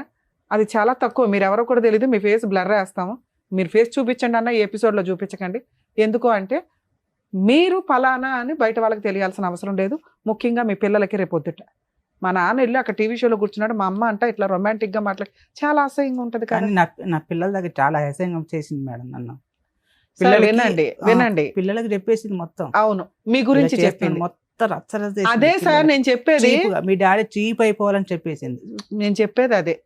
అది చాలా తక్కువ. మీరు ఎవరో కూడా తెలియదు, మీ ఫేస్ బ్లర్ వేస్తాము, మీరు ఫేస్ చూపించండి అన్న, ఈ ఎపిసోడ్లో చూపించకండి. ఎందుకు అంటే మీరు ఫలానా అని బయట వాళ్ళకి తెలియాల్సిన అవసరం లేదు. ముఖ్యంగా మీ పిల్లలకి రేపొద్దుట మా నాన్న వెళ్ళి అక్కడ టీవీ షోలో కూర్చున్నాడు, మా అమ్మ అంట ఇట్లా రొమాంటిక్గా మాట్లాడి చాలా అసహ్యంగా ఉంటుంది. కానీ నా పిల్లల దగ్గర చాలా అసహ్యంగా చేసింది మేడం నన్ను. వినండి పిల్లలకి చెప్పేసింది మొత్తం. అవును, మీ గురించి చెప్పింది మొత్తం రచ్చరచ్చ చేసింది. అదే సార్ నేను చెప్పేది, మీ డాడీ చీప్ అయిపోవాలని చెప్పేసింది. నేను చెప్పేది అదే.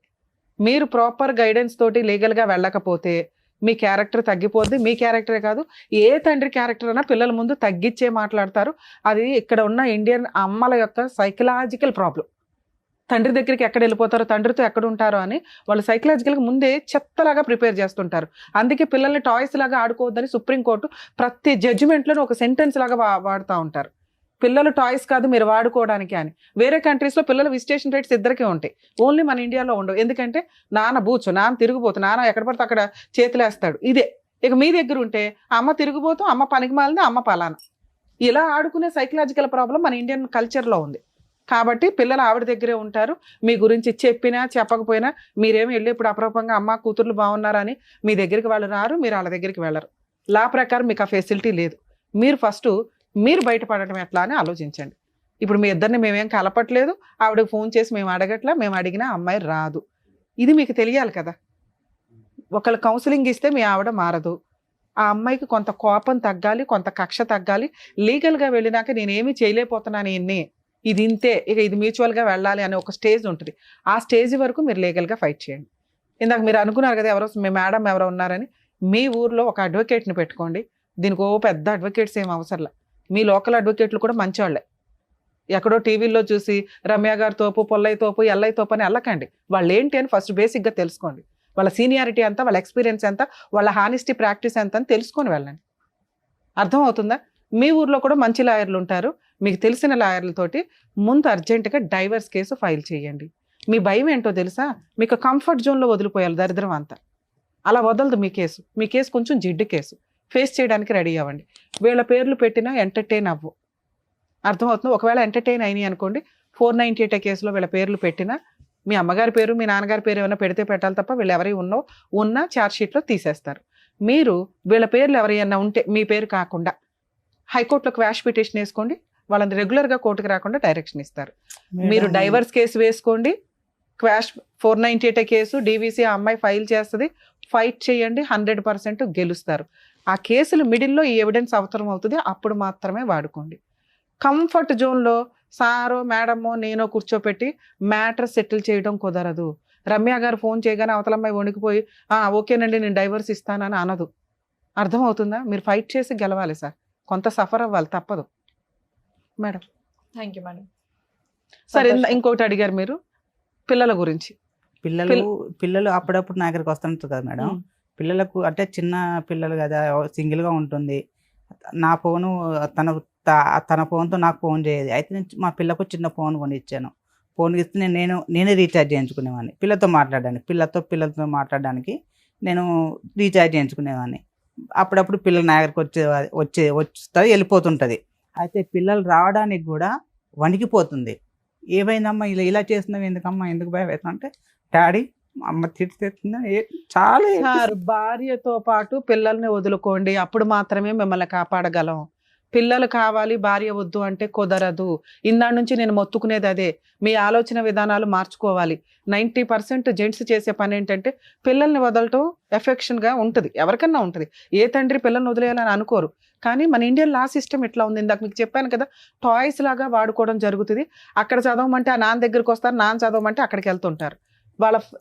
మీరు ప్రాపర్ గైడెన్స్ తోటి లీగల్గా వెళ్ళకపోతే మీ క్యారెక్టర్ తగ్గిపోద్ది. మీ క్యారెక్టరే కాదు, ఏ తండ్రి క్యారెక్టర్ అయినా పిల్లల ముందు తగ్గించే మాట్లాడతారు. అది ఇక్కడ ఉన్న ఇండియన్ అమ్మల యొక్క సైకలాజికల్ ప్రాబ్లం. తండ్రి దగ్గరికి ఎక్కడ వెళ్ళిపోతారో, తండ్రితో ఎక్కడ ఉంటారో అని వాళ్ళు సైకలాజికల్గా ముందే చెత్తలాగా ప్రిపేర్ చేస్తుంటారు. అందుకే పిల్లల్ని టాయ్స్ లాగా ఆడుకోవద్దని సుప్రీంకోర్టు ప్రతి జడ్జిమెంట్లోనూ ఒక సెంటెన్స్ లాగా వాడుతూ ఉంటారు. పిల్లలు టాయ్స్ కాదు మీరు వాడుకోవడానికి అని. వేరే కంట్రీస్లో పిల్లల విజిటేషన్ రైట్స్ ఇద్దరికే ఉంటాయి, ఓన్లీ మన ఇండియాలో ఉండవు. ఎందుకంటే నాన్న బూచు, నాన్న తిరిగిపోతు, నాన్న ఎక్కడ పడితే అక్కడ చేతులేస్తాడు, ఇదే. ఇక మీ దగ్గర ఉంటే అమ్మ తిరిగిపోతూ, అమ్మ పనికి మాలింది, అమ్మ పలానా. ఇలా ఆడుకునే సైకలాజికల్ ప్రాబ్లం మన ఇండియన్ కల్చర్లో ఉంది. కాబట్టి పిల్లలు ఆవిడ దగ్గరే ఉంటారు. మీ గురించి చెప్పినా చెప్పకపోయినా మీరేమి వెళ్ళి ఇప్పుడు అప్రూపంగా అమ్మ కూతుర్లు బాగున్నారా అని మీ దగ్గరికి వాళ్ళు రారు, మీరు వాళ్ళ దగ్గరికి వెళ్ళరు. లా ప్రకారం మీకు ఆ ఫెసిలిటీ లేదు. మీరు ఫస్ట్ మీరు బయటపడటం ఎట్లా అని ఆలోచించండి. ఇప్పుడు మీ ఇద్దరిని మేమేం కలపట్లేదు, ఆవిడకి ఫోన్ చేసి మేము అడగట్లా, మేము అడిగినా అమ్మాయి రాదు. ఇది మీకు తెలియాలి కదా. ఒకళ్ళు కౌన్సిలింగ్ ఇస్తే మీ ఆవిడ మారదు. ఆ అమ్మాయికి కొంత కోపం తగ్గాలి, కొంత కక్ష తగ్గాలి. లీగల్గా వెళ్ళినాక నేనేమీ చేయలేకపోతున్నాను ఇన్ని, ఇది ఇంతే, ఇక ఇది మ్యూచువల్గా వెళ్ళాలి అనే ఒక స్టేజ్ ఉంటుంది. ఆ స్టేజ్ వరకు మీరు లీగల్గా ఫైట్ చేయండి. ఇందాక మీరు అనుకున్నారు కదా ఎవరో మీ మేడం ఎవరో ఉన్నారని, మీ ఊర్లో ఒక అడ్వకేట్ని పెట్టుకోండి. దీనికి ఓ పెద్ద అడ్వకేట్స్ ఏం అవసరంలా, మీ లోకల్ అడ్వకేట్లు కూడా మంచివాళ్ళే. ఎక్కడో టీవీల్లో చూసి రమ్య గారి తోపు, పొల్లయ్య తోపు, ఎల్లయ్య తోపు అని వెళ్ళకండి. వాళ్ళు ఏంటి అని ఫస్ట్ బేసిక్గా తెలుసుకోండి. వాళ్ళ సీనియారిటీ ఎంత, వాళ్ళ ఎక్స్పీరియన్స్ ఎంత, వాళ్ళ హానెస్టీ ప్రాక్టీస్ ఎంత అని తెలుసుకొని వెళ్ళండి. అర్థమవుతుందా? మీ ఊర్లో కూడా మంచి లాయర్లు ఉంటారు, మీకు తెలిసిన లాయర్లతోటి ముందు అర్జెంటుగా డైవర్స్ కేసు ఫైల్ చేయండి. మీ భయం ఏంటో తెలుసా, మీకు కంఫర్ట్ జోన్లో వదిలిపోయాలి దరిద్రం అంతా. అలా వదలదు మీ కేసు. మీ కేసు కొంచెం జిడ్డు కేసు, ఫేస్ చేయడానికి రెడీ అవ్వండి. వీళ్ళ పేర్లు పెట్టినా ఎంటర్టైన్ అవ్వు. అర్థమవుతుంది? ఒకవేళ ఎంటర్టైన్ అయినాయి అనుకోండి, 498 కేసులో వీళ్ళ పేర్లు పెట్టినా మీ అమ్మగారి పేరు మీ నాన్నగారి పేరు ఏమైనా పెడితే పెట్టాలి తప్ప వీళ్ళు ఎవరి ఉన్నా ఛార్జ్షీట్లో తీసేస్తారు. మీరు వీళ్ళ పేర్లు ఎవరైనా ఉంటే మీ పేరు కాకుండా హైకోర్టులో క్వాష్ పిటిషన్ వేసుకోండి, వాళ్ళని రెగ్యులర్గా కోర్టుకు రాకుండా డైరెక్షన్ ఇస్తారు. మీరు డైవర్స్ కేసు వేసుకోండి, క్వాష్ 498 కేసు డీవీసీ ఆ అమ్మాయి ఫైల్ చేస్తుంది, ఫైట్ చేయండి, 100% గెలుస్తారు. ఆ కేసులు మిడిల్లో ఈ ఎవిడెన్స్ అవసరం అవుతుంది, అప్పుడు మాత్రమే వాడుకోండి. కంఫర్ట్ జోన్లో సారో మేడమో నేనో కూర్చోపెట్టి మ్యాటర్ సెటిల్ చేయడం కుదరదు. రమ్య గారు ఫోన్ చేయగానే అవతలమ్మాయి వణికిపోయి ఓకేనండి నేను డైవర్స్ ఇస్తానని అనదు. అర్థమవుతుందా? మీరు ఫైట్ చేసి గెలవాలి సార్, కొంత సఫర్ అవ్వాలి, తప్పదు మేడం. Thank you madam. సరే, ఇంకోటి అడిగారు మీరు పిల్లల గురించి. పిల్లలు అప్పుడప్పుడు నా దగ్గరికి వస్తుంటారు కదా మేడం. పిల్లలకు అంటే చిన్న పిల్లలు కదా, సింగిల్ గా ఉంటుంది. నా ఫోను తన ఫోన్తో నాకు ఫోన్ చేయదు. అయితే నేను మా పిల్లకు చిన్న ఫోన్ కొనిచ్చాను. ఫోన్ ఇస్తే నేనే రీఛార్జ్ చేయించుకునేవాడిని పిల్లలతో మాట్లాడడానికి నేను రీఛార్జ్ చేయించుకునేవాడిని. అప్పుడప్పుడు పిల్లలు నా దగ్గరికి వస్తుంది వెళ్ళిపోతుంటుంది. అయితే పిల్లలు రావడానికి కూడా వణికిపోతుంది. ఏమైందమ్మా ఇలా చేస్తున్నావు, ఎందుకమ్మా, ఎందుకు భయం అవుతుంది అంటే డాడీ అమ్మ తిడుతుందా. చాలా సార్, భార్యతో పాటు పిల్లల్ని వదులుకోండి, అప్పుడు మాత్రమే మిమ్మల్ని కాపాడగలం. పిల్లలు కావాలి భార్య వద్దు అంటే కుదరదు. ఇందా నుంచి నేను మొత్తుకునేది అదే, మీ ఆలోచన విధానాలు మార్చుకోవాలి. 90% జెంట్స్ చేసే పని ఏంటంటే పిల్లల్ని వదలటం ఎఫెక్షన్గా ఉంటుంది, ఎవరికన్నా ఉంటుంది. ఏ తండ్రి పిల్లల్ని వదిలేయాలని అనుకోరు. కానీ మన ఇండియన్ లా సిస్టమ్ ఎట్లా ఉంది, ఇందాక మీకు చెప్పాను కదా, టాయ్స్ లాగా వాడుకోవడం జరుగుతుంది. అక్కడ చదవమంటే ఆ నాన్న దగ్గరికి వస్తారు, నాన్న చదవమంటే అక్కడికి వెళ్తుంటారు.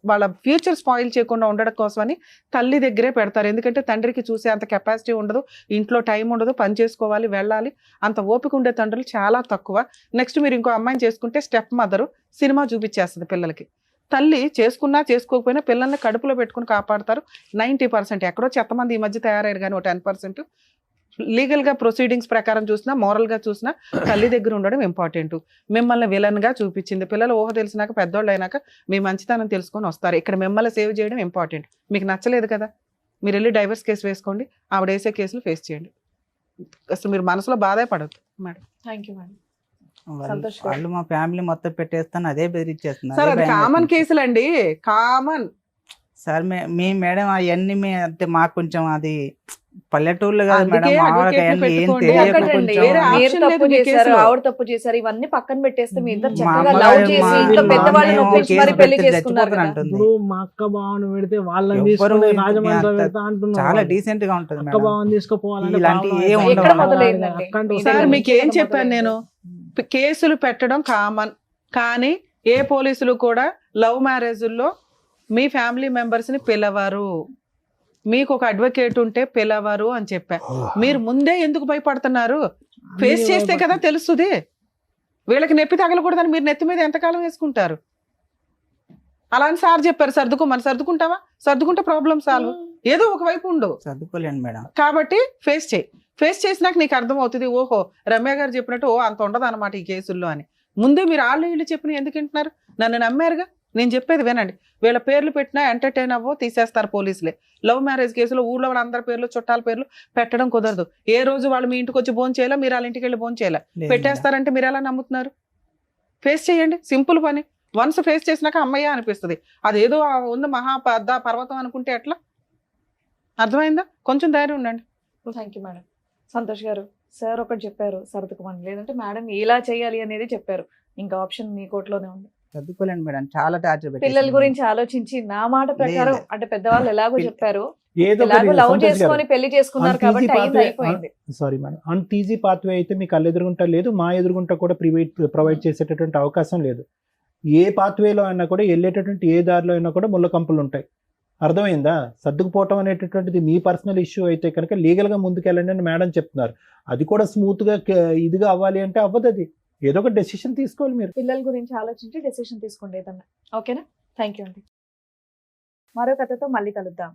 వాళ్ళ ఫ్యూచర్ స్పాయిల్ చేయకుండా ఉండడం కోసమని తల్లి దగ్గరే పెడతారు. ఎందుకంటే తండ్రికి చూసే అంత కెపాసిటీ ఉండదు, ఇంట్లో టైం ఉండదు, పని చేసుకోవాలి, వెళ్ళాలి, అంత ఓపిక ఉండే తండ్రులు చాలా తక్కువ. నెక్స్ట్ మీరు ఇంకో అమ్మాయిని చేసుకుంటే స్టెప్ మదరు సినిమా చూపించేస్తుంది పిల్లలకి. తల్లి చేసుకున్నా చేసుకోకపోయినా పిల్లల్ని కడుపులో పెట్టుకుని కాపాడతారు 90%. ఎక్కడో చెత్తమంది ఈ మధ్య తయారయ్యారు, కానీ 10% లీగల్గా ప్రొసీడింగ్స్ ప్రకారం చూసినా, మోరల్గా చూసినా తల్లి దగ్గర ఉండడం ఇంపార్టెంట్. మిమ్మల్ని విలన్గా చూపించింది. పిల్లలు ఊహ తెలిసినాక, పెద్దోళ్ళు అయినాక మీ మంచితనం తెలుసుకొని వస్తారు. ఇక్కడ మిమ్మల్ని సేవ్ చేయడం ఇంపార్టెంట్. మీకు నచ్చలేదు కదా, మీరు వెళ్ళి డైవర్స్ కేసు వేసుకోండి, ఆవిడ వేసే కేసులు ఫేస్ చేయండి. అసలు మీరు మనసులో బాధే పడద్దు మేడం. Thank you madam. వాళ్ళు మా ఫ్యామిలీ మొత్తం పెట్టేస్తాను అదే బెదిరించేస్తున్నారు. సార్, అది కామన్ కేసులు అండి, కామన్. సార్ మీ మేడం అవన్నీ అంటే మాకు కొంచెం అది పల్లెటూర్లు కాదు మేడం, అందుకే మామూలుగా advocate అవన్నీ ఏం పెట్టుకోండి. తెలియక అక్కడండి, కొంచెం వేరే మీరు option తప్పు లేదు మీ చేశారు, కేసులో. ఆవిడ తప్పు చేశారు, ఇవన్నీ పక్కన పెట్టేస్తే మీ ఇద్దరు మా చక్కగా అమ్మ లవ్ గారు చేసి మా- ఇంట్లో మా పెద్దవాళ్ళని అమ్మ ఒప్పించి కేసు మరి పెళ్లి పెడితే చేసుకున్నారు చచ్చిపోతాను కదా. అంటుంది. ఇప్పుడు మా అక్క బావను పెడితే వాళ్ళని ఎవ్వరు తీసుకుని ఇంటికి రాజమండ్రి అంత- పెడతా అంటున్నారు. చాలా వాళ్ళు. డీసెంట్ గా ఉంటుంది అక్క మేడం. బావని తీసుకుపోవాలంటే ఇలాంటి ప్రాబ్లం ఏం అయిపోయింది. ఎక్కడ ఉండవు. మొదలైందండి? అక్కంటూ మీ సార్, దగ్గర మీకు ఏం నుంచి చెప్పాను నేను, కేసులు పెట్టడం కామన్, కానీ ఏ పోలీసులు కూడా లవ్ మ్యారేజ్ల్లో మీ ఫ్యామిలీ మెంబర్స్ ని పిలవరు. మీకు ఒక అడ్వకేట్ ఉంటే పిలవరు అని చెప్పా. మీరు ముందే ఎందుకు భయపడుతున్నారు? ఫేస్ చేస్తే కదా తెలుస్తుంది. వీళ్ళకి నొప్పి తగలకూడదని మీరు నెత్తి మీద ఎంతకాలం వేసుకుంటారు? అలా అని సార్ చెప్పారు సర్దుకోమని. సర్దుకుంటావా? సర్దుకుంటే ప్రాబ్లం సాల్వ్. ఏదో ఒక వైపు ఉండు. చదువుకోలేండి మేడం. కాబట్టి ఫేస్ చేయి. ఫేస్ చేసినాక నీకు అర్థం అవుతుంది, ఓహో రమ్య గారు చెప్పినట్టు అంత ఉండదు అనమాట ఈ కేసుల్లో అని. ముందే మీరు వీళ్ళు చెప్పిన ఎందుకు వింటున్నారు? నన్ను నమ్మారుగా, నేను చెప్పేది వినండి. వీళ్ళ పేర్లు పెట్టినా ఎంటర్టైన్ అవ్వో తీసేస్తారు పోలీసులే. లవ్ మ్యారేజ్ కేసులో ఊళ్ళో వాళ్ళ అందరి పేర్లు, చుట్టాల పేర్లు పెట్టడం కుదరదు. ఏ రోజు వాళ్ళు మీ ఇంటికి వచ్చి భోజనం చేయాలా, మీరు వాళ్ళ ఇంటికి వెళ్ళి భోజనం చేయాలా, లేదు పెట్టేస్తారంటే మీరు ఎలా నమ్ముతున్నారు? ఫేస్ చేయండి, సింపుల్ పని. వన్స్ ఫేస్ చేసినాక అమ్మయ్య అనిపిస్తుంది. అదేదో ఉంది మహా పెద్ద పర్వతం అనుకుంటే ఎట్లా? అర్థమైందా? కొంచెం ధైర్యం ఉండండి. Thank you madam. సంతోష్ గారు, సార్ ఒకటి చెప్పారు సర్దుకోమని, లేదంటే మేడం ఇలా చేయాలి అనేది చెప్పారు. ఇంకా ఆప్షన్ మీ కోర్టులోనే ఉంది. చదువుకోలేండి మేడం, చాలా టార్చర్ పిల్లల గురించి ఆలోచించి నా మాట ప్రకారం, లేదు. అంటే పెద్దవాళ్ళు ఎలాగో చెప్పారు, ఏదో ఎలాగో లవ్ సంతోష్ గారు, చేసుకొని పెళ్లి చేసుకున్నారు An కాబట్టి easy అయింది, pathway- అయిపోయింది. సారీ మేడం, అంత ఈజీ పాత్వే అయితే మీకు కళ్ళు ఎదురుగుంటా లేదు, మా ఎదురుగుంటా కూడా ప్రొవైడ్ చేసేటటువంటి అవకాశం లేదు. ఏ పాత్వేలో అయినా కూడా వెళ్ళేటటువంటి ఏ దారిలో అయినా కూడా ముళ్ళ కంపులు ఉంటాయి. అర్థమైందా? సర్దుకుపోవటం అనేటటువంటిది మీ పర్సనల్ ఇష్యూ అయితే కనుక లీగల్గా ముందుకెళ్ళండి అని మేడం చెప్తున్నారు. అది కూడా స్మూత్గా ఇదిగా అవ్వాలి అంటే అవ్వదు. అది ఏదో ఒక డెసిషన్ తీసుకోవాలి మీరు. పిల్లల గురించి ఆలోచించి డెసిషన్ తీసుకోండి ఏదన్నా. ఓకేనా? థ్యాంక్ యూ అండి. మరో కథతో మళ్ళీ కలుద్దాం.